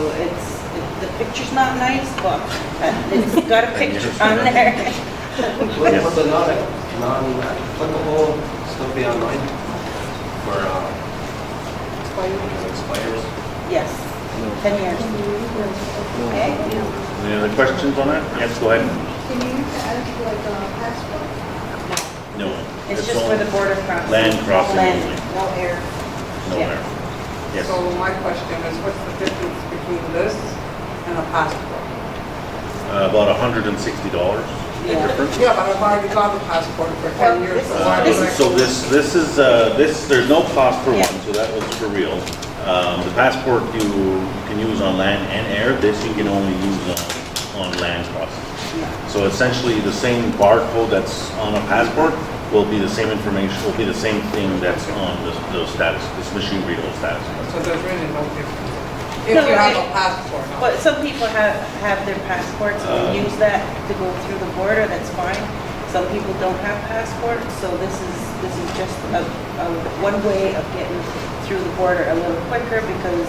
[SPEAKER 13] the picture's not nice, but it's got a picture on there.
[SPEAKER 8] Would the non-applicable still be online for expires?
[SPEAKER 13] Yes, 10 years. Okay.
[SPEAKER 1] Any other questions on that? Yes, go ahead.
[SPEAKER 10] Can you use that as like a passport?
[SPEAKER 1] No.
[SPEAKER 13] It's just for the border crossing.
[SPEAKER 1] Land crossing
[SPEAKER 13] Land,
[SPEAKER 1] only.
[SPEAKER 13] no air.
[SPEAKER 1] No
[SPEAKER 13] Yeah.
[SPEAKER 1] air. Yes.
[SPEAKER 12] So my question is, what's the difference between this and a passport?
[SPEAKER 1] About $160.
[SPEAKER 13] Yeah.
[SPEAKER 1] Difference.
[SPEAKER 12] Yeah, but I've already got a passport for 10 years, so why would I?
[SPEAKER 1] So this is there's no cost for
[SPEAKER 13] Yeah.
[SPEAKER 1] one, so that was for real. The passport you can use on land and air. This you can only use on land crossing. So essentially, the same barcode that's on a passport will be the same information, will be the same thing that's on the status, this machine readable status.
[SPEAKER 12] So there's really no difference. If
[SPEAKER 13] No,
[SPEAKER 12] you have a passport.
[SPEAKER 13] But some people have their passports and use that to go through the border, that's fine. Some people don't have passports, so this is just a one way of getting through the border a little quicker, because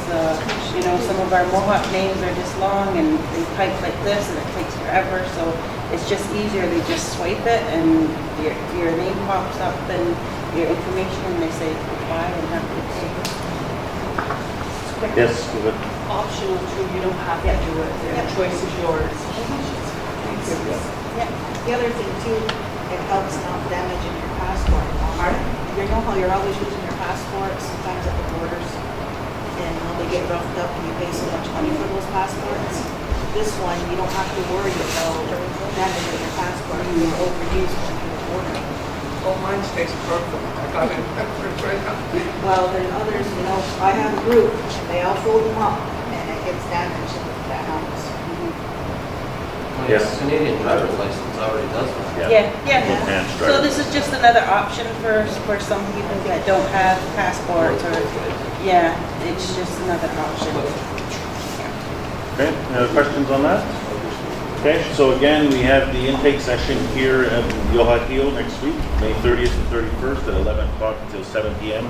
[SPEAKER 13] some of our Mohawk names are just long and they type like this and it takes forever, so it's just easier. They just swipe it and your name pops up and your information, and they say goodbye and have a good day.
[SPEAKER 11] quick.
[SPEAKER 1] Yes, go ahead.
[SPEAKER 11] Optional too, you don't have to do it, the choice is yours. Thank you.
[SPEAKER 10] Yeah, the other thing too, it helps not damaging your passport. You know how you're always using your passport, sometimes at the borders, and how they get roughed up and you pay so much money for those passports. This one, you don't have to worry about damaging your passport being overused when you're border.
[SPEAKER 12] Oh, mine stays perfect. I got it right now.
[SPEAKER 10] Well, then others, you know, I have a group, and they all fold them up, and it gets damaged, and that happens.
[SPEAKER 8] Well,
[SPEAKER 1] Yes.
[SPEAKER 8] Canadian driver's license already does that.
[SPEAKER 13] Yeah, yeah.
[SPEAKER 1] Enhanced
[SPEAKER 13] So
[SPEAKER 1] driver.
[SPEAKER 13] this is just another option for some people that don't have passports or, yeah, it's just another option.
[SPEAKER 1] Okay, any other questions on that? Okay, so again, we have the intake session here at Mohawk next week, May 30th and 31st at 11 o'clock until 7 p.m.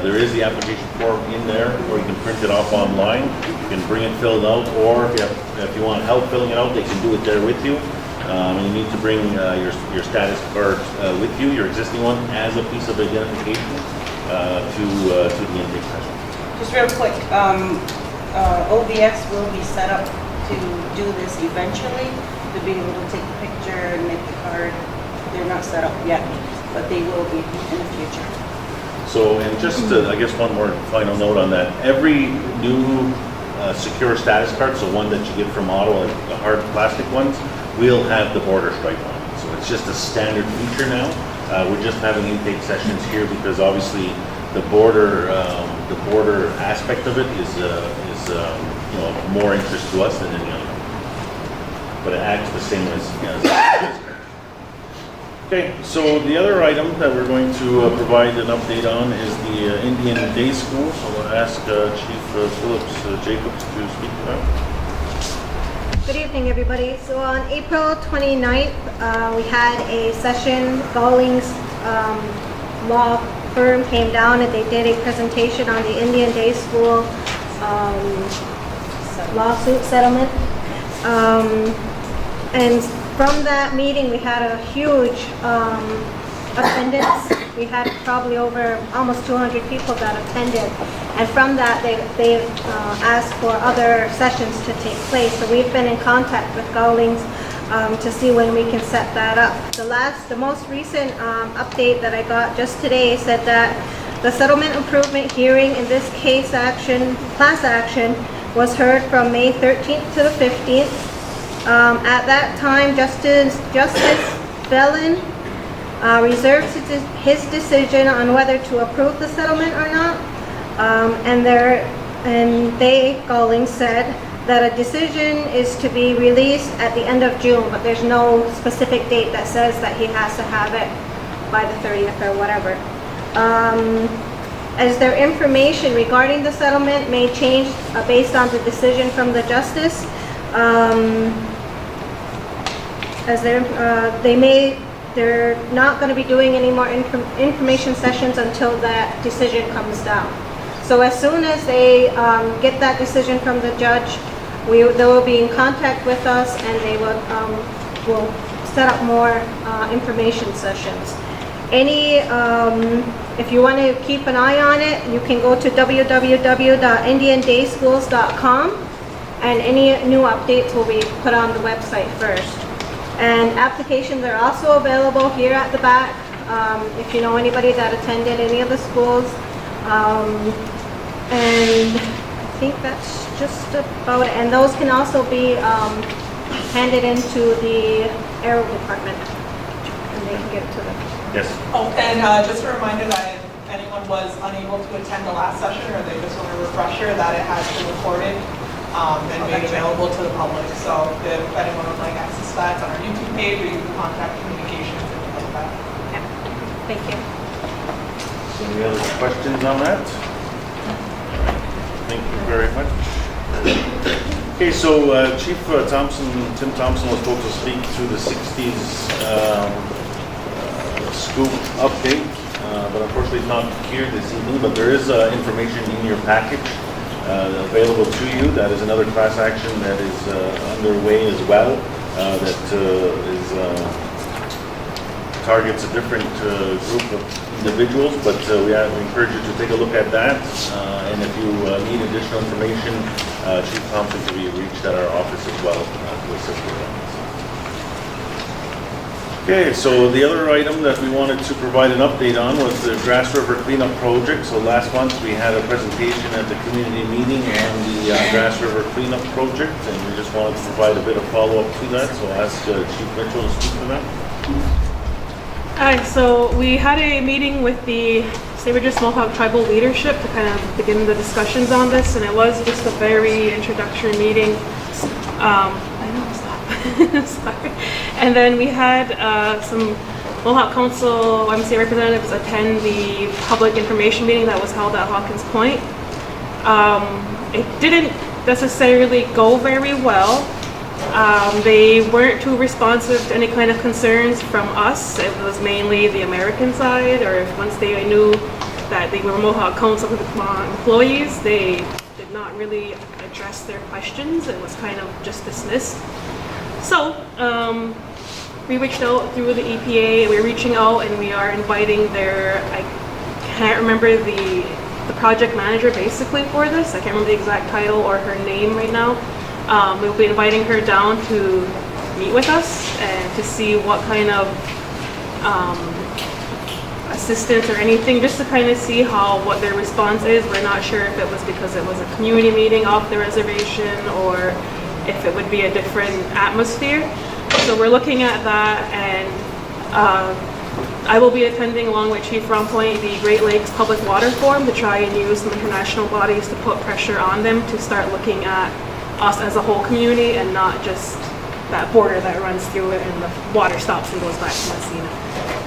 [SPEAKER 1] There is the application form in there, or you can print it off online. You can bring it filled out, or if you want help filling it out, they can do it there with you. You need to bring your status card with you, your existing one, as a piece of identification to the intake session.
[SPEAKER 13] Just real quick, OBS will be set up to do this eventually, to be able to take a picture and make the card. They're not set up yet, but they will be in the future.
[SPEAKER 1] So, and just, I guess one more final note on that. Every new secure status card, so one that you get from Ottawa, like the hard plastic ones, will have the border stripe on it. So it's just a standard feature now. We're just having intake sessions here because obviously the border aspect of it is you know, of more interest to us than any other. But it acts the same as Okay, so the other item that we're going to provide an update on is the Indian Day School. So I'll ask Chief Phillips Jacobs to speak to that.
[SPEAKER 3] Good evening, everybody. So on April 29th, we had a session. Galling's law firm came down and they did a presentation on the Indian Day School lawsuit settlement. And from that meeting, we had a huge attendance. We had probably over almost 200 people that attended. And from that, they asked for other sessions to take place. So we've been in contact with Gowlings to see when we can set that up. The most recent update that I got just today said that the settlement improvement hearing in this class action, was heard from May 13th to the 15th. At that time, Justice Bellin reserves his decision on whether to approve the settlement or not. Gowling said that a decision is to be released at the end of June, but there's no specific date that says that he has to have it by the 30th or whatever. As their information regarding the settlement may change based on the decision from the justice, they're not going to be doing any more information sessions until that decision comes down. So as soon as they get that decision from the judge, they will be in contact with us and they will set up more information sessions. If you want to keep an eye on it, you can go to www.indiandayschools.com and any new updates will be put on the website first. And applications are also available here at the back. If you know anybody that attended any of the schools. And I think that's just about it. And those can also be handed into the Aero department and they can give it to them.
[SPEAKER 1] Yes.
[SPEAKER 5] Oh, and just a reminder that if anyone was unable to attend the last session or they just want a refresher, that it has been recorded and made available to the public. So if anyone would like access to that, it's on our YouTube page or you can contact communications and things like that.
[SPEAKER 3] Yeah. Thank you.
[SPEAKER 1] Any other questions on that? Thank you very much. Okay, so Chief Tim Thompson was supposed to speak to the 60s scoop update, but unfortunately he's not here this evening, but there is information in your package available to you. That is another class action that is underway as well, that is targets a different group of individuals, but we encourage you to take a look at that. And if you need additional information, Chief Thompson can be reached at our office as well to assist with that. Okay, so the other item that we wanted to provide an update on was the Grass River Cleanup Project. So last month we had a presentation at the community meeting on the Grass River Cleanup Project, and we just wanted to provide a bit of follow-up to that. So I'll ask Chief Mitchell to speak to that.
[SPEAKER 2] Hi, so we had a meeting with the St. Regis Mohawk tribal leadership to kind of begin the discussions on this, and it was just a very introductory meeting. Sorry. And then we had some Mohawk Council MCA representatives attend the public information meeting that was held at Hawkins Point. It didn't necessarily go very well. They weren't too responsive to any kind of concerns from us. It was mainly the American side, or once they knew that they were Mohawk Council employees, they did not really address their questions. It was kind of just dismissed. So we reached out through the EPA. We're reaching out and we are inviting their, I can't remember the project manager basically for this. I can't remember the exact title or her name right now. We'll be inviting her down to meet with us and to see what kind of assistance or anything, just to kind of see what their response is. We're not sure if it was because it was a community meeting off the reservation or if it would be a different atmosphere. So we're looking at that, and I will be attending along with Chief Rompoint the Great Lakes Public Water Forum to try and use some international bodies to put pressure on them to start looking at us as a whole community and not just that border that runs through it and the water stops and goes back to Messina.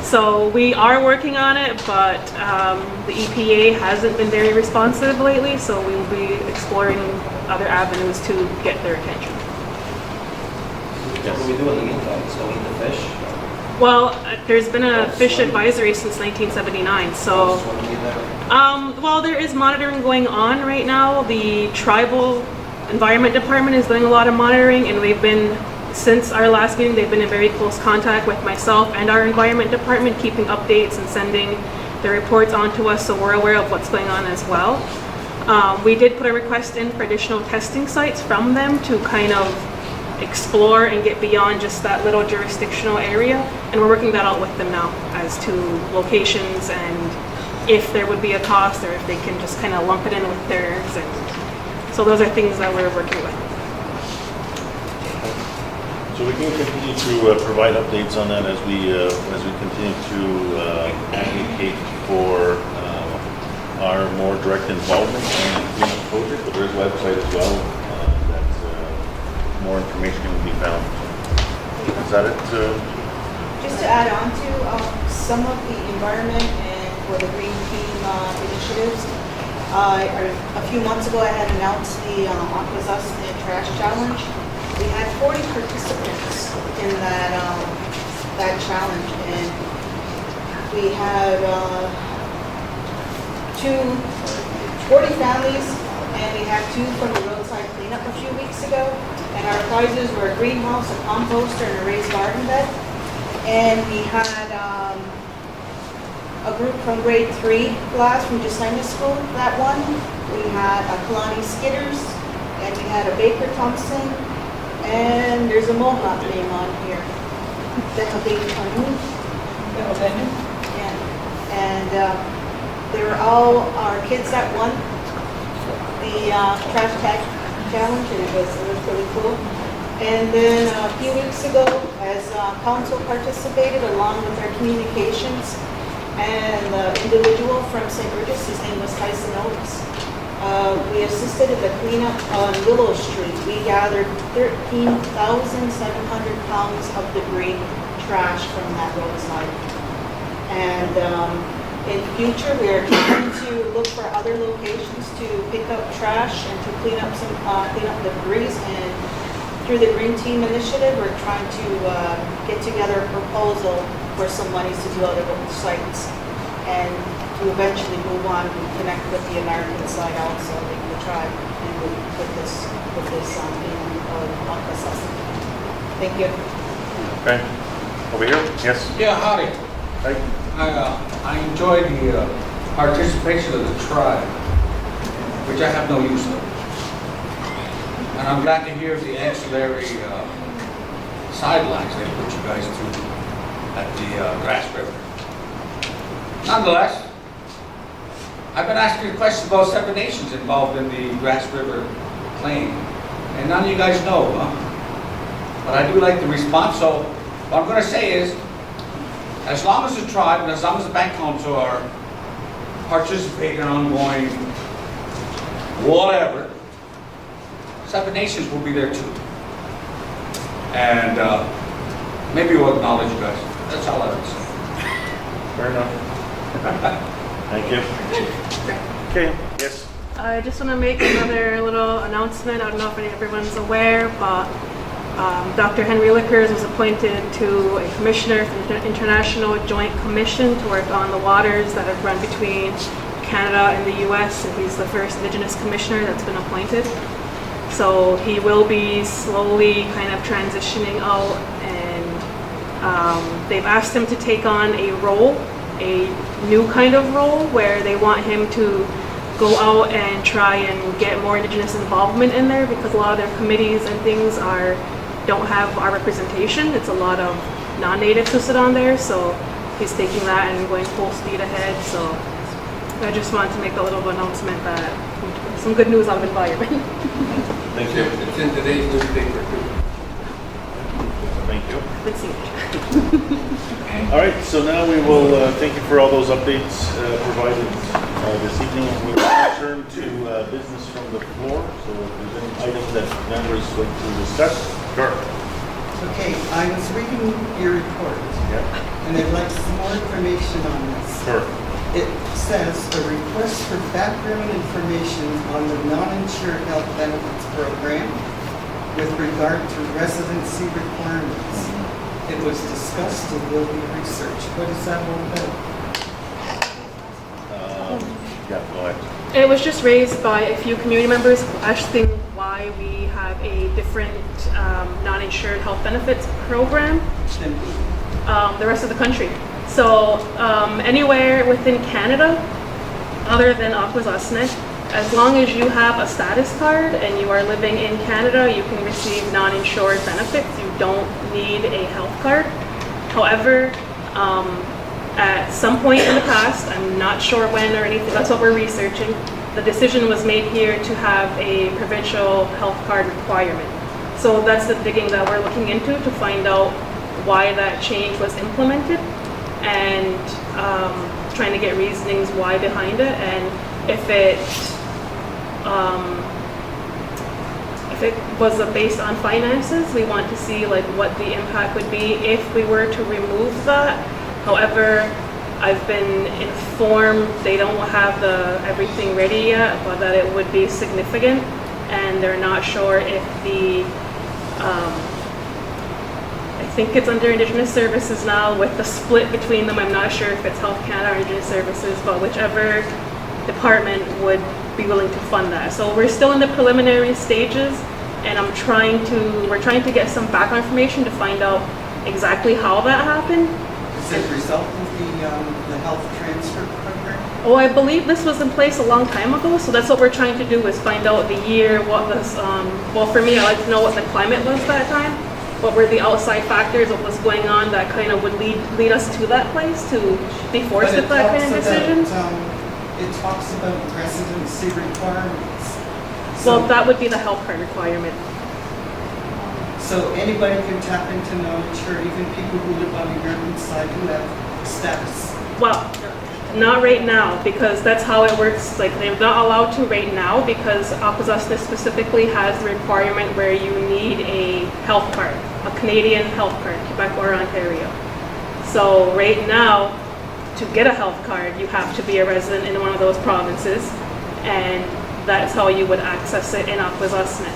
[SPEAKER 2] So we are working on it, but the EPA hasn't been very responsive lately, so we will be exploring other avenues to get their attention.
[SPEAKER 8] What do we do in the meantime? Still eat the fish?
[SPEAKER 2] Well, there's been a fish advisory since 1979, so well, there is monitoring going on right now. The tribal environment department is doing a lot of monitoring, and they've been, since our last meeting, they've been in very close contact with myself and our environment department, keeping updates and sending the reports on to us, so we're aware of what's going on as well. We did put a request in for additional testing sites from them to kind of explore and get beyond just that little jurisdictional area, and we're working that out with them now as to locations and if there would be a cost or if they can just kind of lump it in with theirs. And so those are things that we're working with.
[SPEAKER 1] So we can continue to provide updates on that as we continue to advocate for our more direct involvement in the cleanup project. But there is a website as well that more information can be found. Is that it?
[SPEAKER 9] Just to add on to some of the environment and for the Green Team initiatives, a few months ago I had announced the Akwesasne Trash Challenge. We had 40 participants in that challenge, and we had 40 families, and we had 2 from the roadside cleanup a few weeks ago. And our prizes were a greenhouse, a composter, and a raised garden bed. And we had a group from grade 3 class from Jesina School that won. We had a Kalani Skitters, and we had a Baker Thompson, and there's a Mohawk name on here. Yeah. And they were all our kids that won the trash tag challenge, and it was really cool. And then a few weeks ago, as council participated along with our communications, and the individual from St. Regis, his name was Tyson Oaks, we assisted in the cleanup on Willow Street. We gathered 13,700 pounds of debris, trash from that roadside. And in future, we are trying to look for other locations to pick up trash and to clean up debris. And through the Green Team initiative, we're trying to get together a proposal for some monies to do other sites, and to eventually move on and connect with the American side also, the tribe, and we put this in Akwesasne. Thank you.
[SPEAKER 1] Okay. Over here? Yes.
[SPEAKER 14] Yeah, howdy. I enjoy the participation of the tribe, which I have no use of. And I'm glad to hear the ancillary sidelines they put you guys through at the Grass River. Nonetheless, I've been asking questions about Seven Nations involved in the Grass River claim, and none of you guys know, huh? But I do like the response, so what I'm going to say is, as long as the tribe and as long as the Bank Council are participating in ongoing whatever, Seven Nations will be there too. And maybe we'll acknowledge you guys. That's all I would say.
[SPEAKER 1] Fair enough. Thank you. Okay, yes.
[SPEAKER 2] I just want to make another little announcement. I don't know if everyone's aware, but Dr. Henry Lickers was appointed to a commissioner for the International Joint Commission to work on the waters that have run between Canada and the US, and he's the first Indigenous commissioner that's been appointed. So he will be slowly kind of transitioning out, and they've asked him to take on a role, a new kind of role, where they want him to go out and try and get more Indigenous involvement in there, because a lot of their committees and things don't have our representation. It's a lot of non-natives who sit on there, so he's taking that and going full speed ahead. So I just wanted to make a little announcement that some good news out of environment.
[SPEAKER 1] Thank you.
[SPEAKER 14] It's in today's newspaper too.
[SPEAKER 1] Thank you.
[SPEAKER 2] Good seeing you.
[SPEAKER 1] All right, so now we will thank you for all those updates provided this evening. We will return to business from the floor. So if there's any items that members would like to discuss, sure.
[SPEAKER 4] Okay, I was reading your report,
[SPEAKER 1] Yeah.
[SPEAKER 4] and I'd like some more information on this.
[SPEAKER 1] Sure.
[SPEAKER 4] It says a request for background information on the non-insured health benefits program with regard to residency requirements. It was discussed and will be researched. What is that all about?
[SPEAKER 1] Yeah, go ahead.
[SPEAKER 2] It was just raised by a few community members asking why we have a different non-insured health benefits program the rest of the country. So anywhere within Canada, other than Akwesasne, as long as you have a status card and you are living in Canada, you can receive non-insured benefits. You don't need a health card. However, at some point in the past, I'm not sure when or anything, that's what we're researching, the decision was made here to have a provincial health card requirement. So that's the digging that we're looking into to find out why that change was implemented, and trying to get reasonings why behind it, and if it was based on finances, we want to see like what the impact would be if we were to remove that. However, I've been informed they don't have everything ready yet, but that it would be significant, and they're not sure if the I think it's under Indigenous Services now with the split between them. I'm not sure if it's Health Canada or Indigenous Services, but whichever department would be willing to fund that. So we're still in the preliminary stages, and we're trying to get some background information to find out exactly how that happened.
[SPEAKER 4] Is it a result of the health transfer program?
[SPEAKER 2] Oh, I believe this was in place a long time ago, so that's what we're trying to do, is find out the year, what was, well, for me, I like to know what the climate was that time. What were the outside factors, what was going on that kind of would lead us to that place, to be forced with that kind of decision?
[SPEAKER 4] It talks about residency requirements.
[SPEAKER 2] Well, that would be the health card requirement.
[SPEAKER 4] So anybody can tap into non-insured, even people who live on the American side who have status?
[SPEAKER 2] Well, not right now, because that's how it works. Like, they're not allowed to right now because Akwesasne specifically has the requirement where you need a health card, a Canadian health card, Quebec or Ontario. So right now, to get a health card, you have to be a resident in one of those provinces, and that's how you would access it in Akwesasne.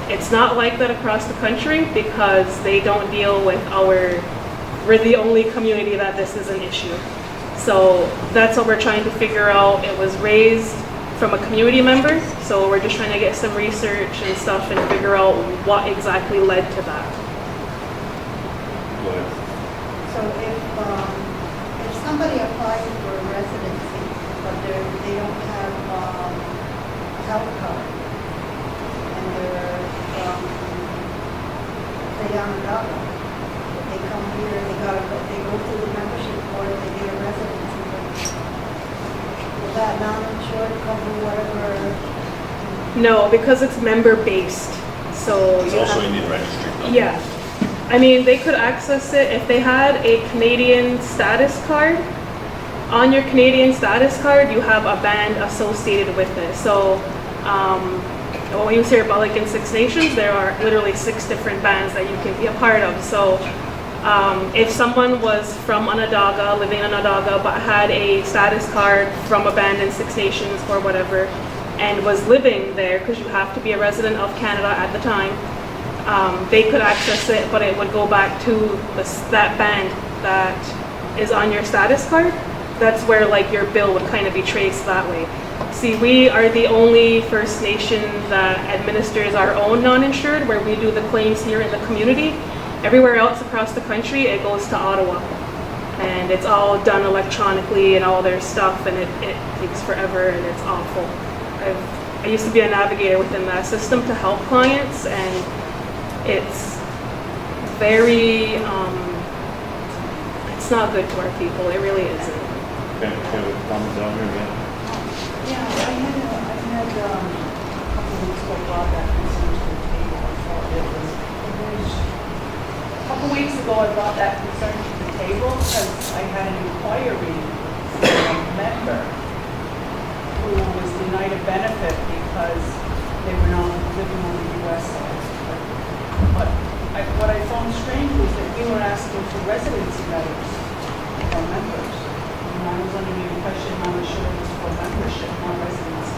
[SPEAKER 2] It's not like that across the country because they don't deal with we're the only community that this is an issue. So that's what we're trying to figure out. It was raised from a community member, so we're just trying to get some research and stuff and figure out what exactly led to that.
[SPEAKER 10] So if Onondaga. They come here, they go through the membership board, they get a residency. Will that non-insured cover whatever?
[SPEAKER 2] No, because it's member-based, so.
[SPEAKER 1] It's
[SPEAKER 2] you
[SPEAKER 1] also
[SPEAKER 2] have-
[SPEAKER 1] Indian registry.
[SPEAKER 2] Yeah. I mean, they could access it if they had a Canadian status card. On your Canadian status card, you have a band associated with it. So, when you hear about like in Six Nations, there are literally 6 different bands that you can be a part of. So, if someone was from Onondaga, living in Onondaga, but had a status card from a band in Six Nations or whatever, and was living there, because you have to be a resident of Canada at the time, they could access it, but it would go back to that band that is on your status card. That's where like your bill would kind of be traced that way. See, we are the only First Nation that administers our own non-insured, where we do the claims here in the community. Everywhere else across the country, it goes to Ottawa. And it's all done electronically and all their stuff, and it takes forever and it's awful. I used to be a navigator within that system to help clients, and it's very, it's not good to our people. It really isn't.
[SPEAKER 1] Okay, comments down here, yeah.
[SPEAKER 11] Yeah, I had a couple weeks ago brought that concern to the table. I thought it was, a couple weeks ago I brought that concern to the table because I had an inquiry from a member who was denied a benefit because they were not living on the U.S. side. But what I found strange was that we were asking for residency letters for members. And I was under the impression non-insurance was for membership, not residency.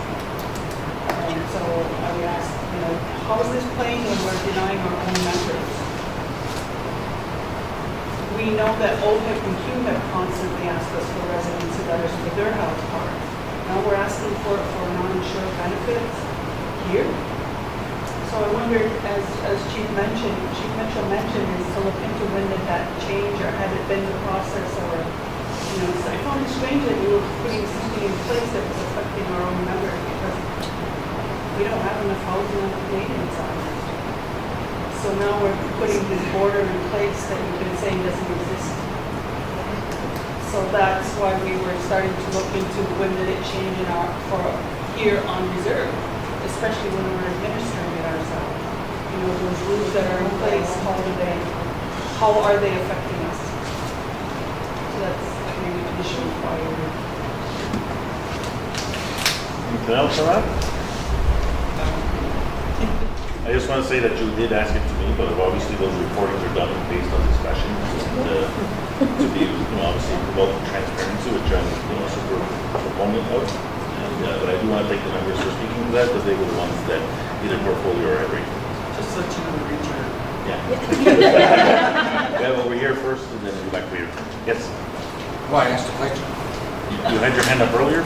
[SPEAKER 11] And so I would ask, how is this playing when we're denying our own members? We know that OHIP and QHIP constantly ask us for residency letters for their health card. Now we're asking for it for non-insured benefits here. So I wondered, as Chief Mitchell mentioned, is to look into when did that change, or had it been the process, or, so I found it strange that we were putting something in place that was affecting our own members, because we don't have enough housing on the Canadian side. So now we're putting this border in place that you've been saying doesn't exist. So that's why we were starting to look into when did it change for here on reserve, especially when we're administering it ourselves. Those rules that are in place, how are they affecting us? So that's maybe an issue inquiry.
[SPEAKER 1] Anything else on that? I just want to say that you did ask it to me, but obviously those reportings are done based on discussions and to be, obviously promote transparency, which I'm, super proponent of. And, but I do want to thank the members for speaking to that, because they were the ones that either portfolio or every.
[SPEAKER 12] Just let you know the return.
[SPEAKER 1] Yeah. Yeah, over here first, and then go back over here. Yes.
[SPEAKER 14] Well, I asked a question.
[SPEAKER 1] You had your hand up earlier?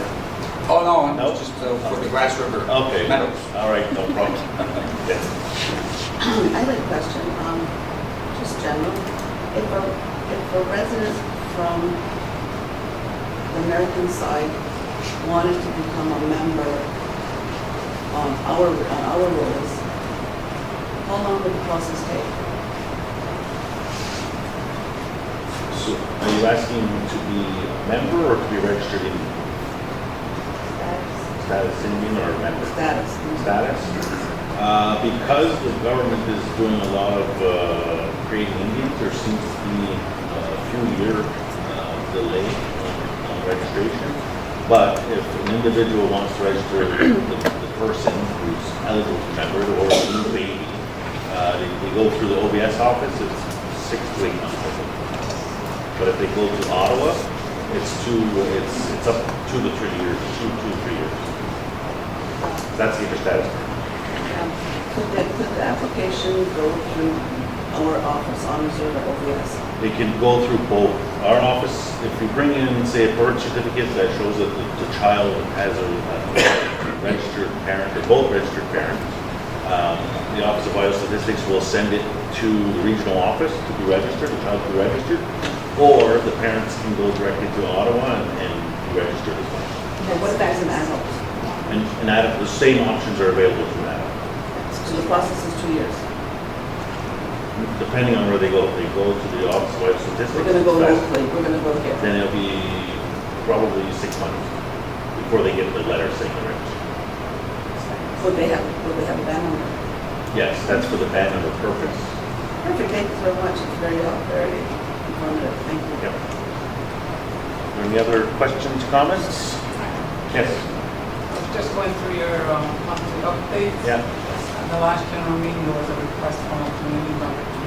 [SPEAKER 14] Oh, no,
[SPEAKER 1] No?
[SPEAKER 14] just for the Grass River
[SPEAKER 1] Okay.
[SPEAKER 14] Meadows.
[SPEAKER 1] All right, no problem. Yes.
[SPEAKER 15] I have a question, just general. If a resident from the American side wanted to become a member on our rules, how long would the process take?
[SPEAKER 1] So are you asking to be a member or to be registered in status Indian or member?
[SPEAKER 15] Status.
[SPEAKER 1] Status? Because the government is doing a lot of creating Indians, there seems to be a few year delay on registration. But if an individual wants to register the person who's eligible to member or a new baby, they go through the OBS office, it's 6 to 8 months. But if they go to Ottawa, it's up 2 to 3 years, 2 to 3 years. That's the status.
[SPEAKER 15] Could the application go through our office on reserve or OBS?
[SPEAKER 1] They can go through both. Our office, if you bring in, say, a birth certificate that shows that the child has a registered parent, or both registered parents, the Office of Biostatistics will send it to the regional office to be registered, the child to be registered, or the parents can go directly to Ottawa and be registered as well.
[SPEAKER 15] And what if that's an adult?
[SPEAKER 1] And the same options are available through that.
[SPEAKER 15] So the process is 2 years?
[SPEAKER 1] depending on where they go. If they go to the Office of Life Statistics,
[SPEAKER 15] We're gonna go
[SPEAKER 1] that's-
[SPEAKER 15] locally, we're gonna go here.
[SPEAKER 1] then it'll be probably 6 months before they get the letter saying they're registered.
[SPEAKER 15] Would they have a band number?
[SPEAKER 1] Yes, that's for the band number purpose.
[SPEAKER 15] Perfect, thank you so much, it's very informative, thank you.
[SPEAKER 1] Yep. Are there any other questions, comments? Yes.
[SPEAKER 12] I was just going through your monthly updates.
[SPEAKER 1] Yeah.
[SPEAKER 12] At the last general meeting, there was a request from a community member to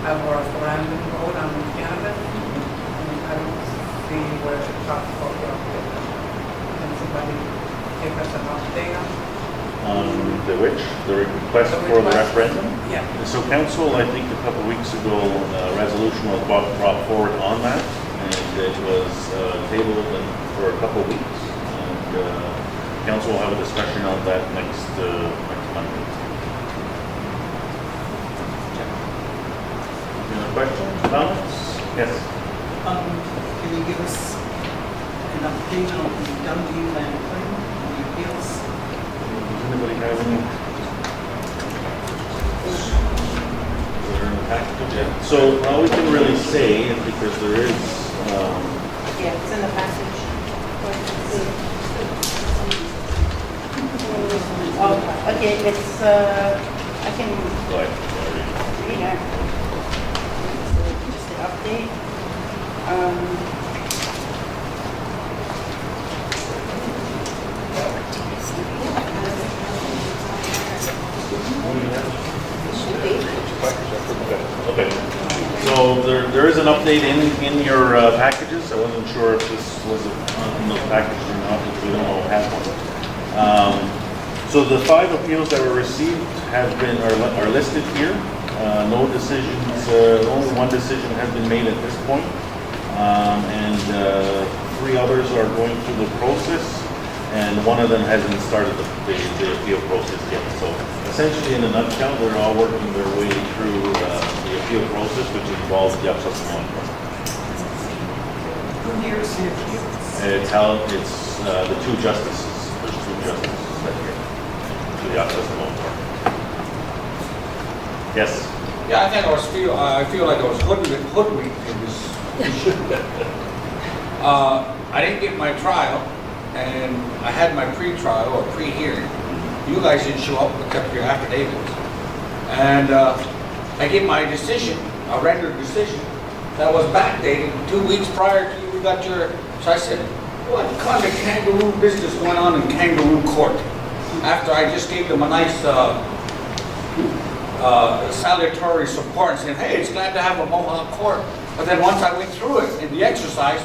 [SPEAKER 12] have a referendum vote on cannabis. And I don't see where it talks about the update. Can somebody give us an update on?
[SPEAKER 1] The which? The request
[SPEAKER 12] The
[SPEAKER 1] for the
[SPEAKER 12] request.
[SPEAKER 1] referendum?
[SPEAKER 12] Yeah.
[SPEAKER 1] So council, I think a couple of weeks ago, a resolution was brought forward on that, and it was tabled for a couple of weeks. And council will have a discussion on that next Monday. Any other questions, comments? Yes.
[SPEAKER 4] Can you give us an update on the Dundee land claim, the appeals?
[SPEAKER 1] Does anybody have any? They're in the package, yeah. So all we can really say is because there is,
[SPEAKER 13] Yeah, it's in the passage. Oh, okay, it's, I can
[SPEAKER 1] go ahead.
[SPEAKER 13] read it. Just the update.
[SPEAKER 1] Okay. So there is an update in your packages. I wasn't sure if this was in those packages or not, because we don't all have one. So the 5 appeals that were received are listed here. No decisions, only one decision has been made at this point. And 3 others are going through the process, and one of them hasn't started the appeal process yet. So essentially, in a nutshell, they're all working their way through the appeal process, which involves the Akwesasne one.
[SPEAKER 4] Who hears the appeals?
[SPEAKER 1] It's the 2 justices. There's 2 justices that hear to the Akwesasne one part. Yes.
[SPEAKER 14] Yeah, I feel like I was hoodwinked in this issue. I didn't get my trial, and I had my pre-trial or pre-hearing. You guys didn't show up except for your affidavits. And I gave my decision, a rendered decision, that was backdated 2 weeks prior to you got your, so I said, what kind of kangaroo business going on in kangaroo court? After I just gave them a nice salutary support and said, hey, it's glad to have a Mohawk court. But then once I went through it in the exercise,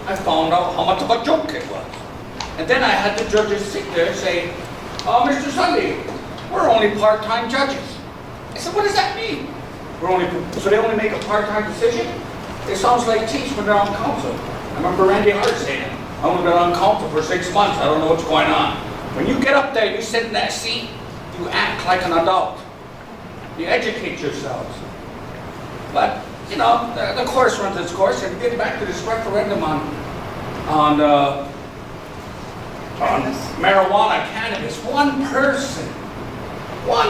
[SPEAKER 14] I found out how much of a joke it was. And then I had the judges sit there and say, oh, Mr. Sunday, we're only part-time judges. I said, what does that mean? So they only make a part-time decision? It sounds like teach when they're on council. I remember Randy Hart saying, I've only been on council for 6 months, I don't know what's going on. When you get up there, you sit in that seat, you act like an adult. You educate yourselves. But, you know, the course runs its course, and get back to this referendum on marijuana, cannabis. One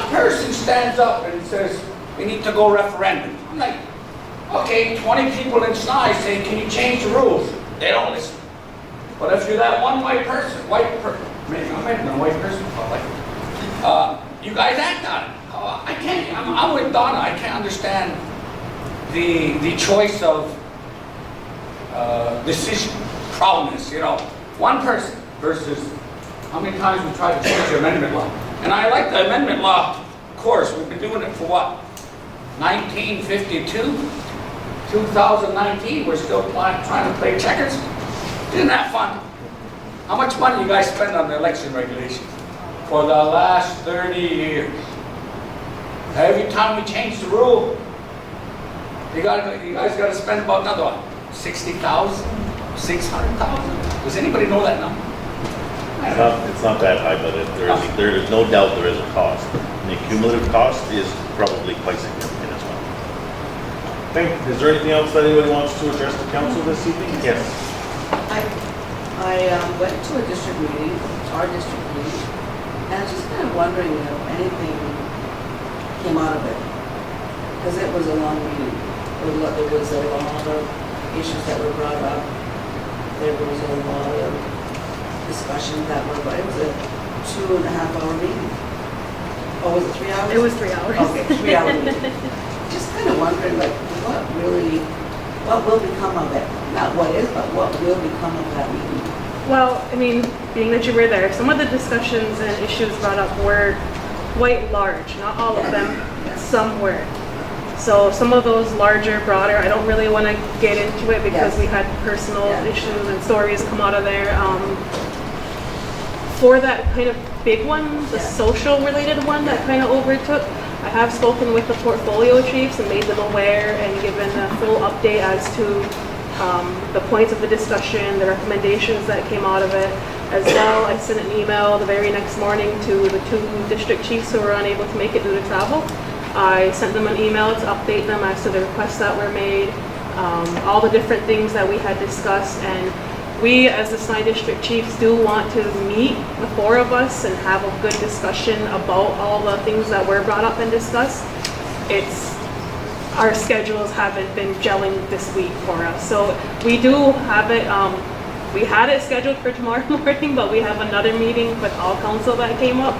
[SPEAKER 14] person stands up and says, we need to go referendum. I'm like, okay, 20 people in Snai say, can you change the rules? They don't listen. But if you're that one white person, I might have been a white person, you guys act on it. I can't, I'm with Donna, I can't understand the choice of decision, proudness, you know. One person versus how many times we tried to change the amendment law. And I like the amendment law course. We've been doing it for what? 1952? 2019, we're still trying to play checkers. Isn't that fun? How much money you guys spend on the election regulations? For the last 30 years. Every time we change the rule, you guys got to spend about another one. 60,000, 600,000. Does anybody know that number?
[SPEAKER 1] It's not that high, but there is no doubt there is a cost. And the cumulative cost is probably quite significant as well. Okay, is there anything else that anybody wants to address the council this evening? Yes.
[SPEAKER 15] I went to a district meeting, our district meeting, and I was just kind of wondering if anything came out of it. because it was a long meeting. There was a lot of issues that were brought up. There was a lot of discussions that were, but it was a 2.5-hour meeting. Oh, was it 3 hours?
[SPEAKER 2] It was 3 hours.
[SPEAKER 15] Okay, 3-hour meeting. Just kind of wondering, like, what will become of it? Not what is, but what will become of that meeting?
[SPEAKER 2] Well, I mean, being that you were there, some of the discussions and issues brought up were quite large. Not all of them, some were. So some of those larger, broader, I don't really want to get into it because we had personal issues and stories come out of there. For that kind of big one, the social related one that kind of overtook, I have spoken with the portfolio chiefs and made them aware and given a full update as to the points of the discussion, the recommendations that came out of it. As well, I sent an email the very next morning to the 2 district chiefs who were unable to make it due to travel. I sent them an email to update them as to the requests that were made, all the different things that we had discussed, and we as the Sny District Chiefs do want to meet, the 4 of us, and have a good discussion about all the things that were brought up and discussed. Our schedules haven't been gelling this week for us, so we do have it. We had it scheduled for tomorrow morning, but we have another meeting with all council that came up.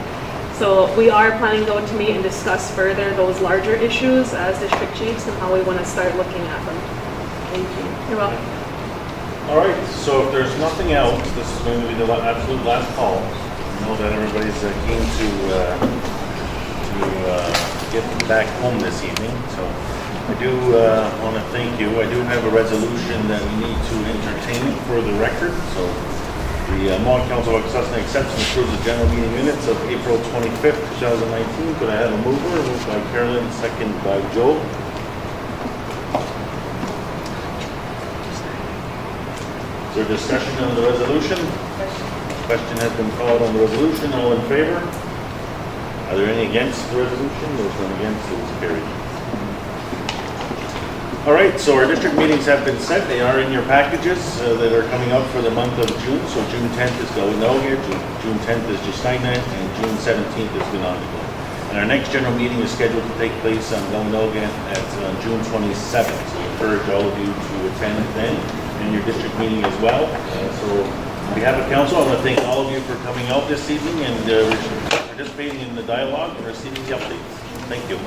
[SPEAKER 2] So we are planning though to meet and discuss further those larger issues as district chiefs and how we want to start looking at them.
[SPEAKER 15] Thank you.
[SPEAKER 2] You're welcome.
[SPEAKER 1] All right, so if there's nothing else, this is going to be the absolute last call. I know that everybody's keen to get back home this evening, so I do want to thank you. I do have a resolution that we need to entertain for the record. So the Mohawk Council of Akwesasne accepts and approves the general meeting minutes of April 25th, 2019. Could I have a mover? Moved by Carolyn, second by Joe. Is there discussion on the resolution? Question has been called on the resolution. All in favor? Are there any against the resolution? There's none against. It was carried. All right, so our district meetings have been set. They are in your packages that are coming up for the month of June. So June 10th is Gawinoga, June 10th is Akwesasne, and June 17th is Ganonigo. And our next general meeting is scheduled to take place on Gawinoga at June 27th. So we encourage all of you to attend then, and your district meeting as well. So on behalf of council, I want to thank all of you for coming out this evening and participating in the dialogue and receiving the updates. Thank you.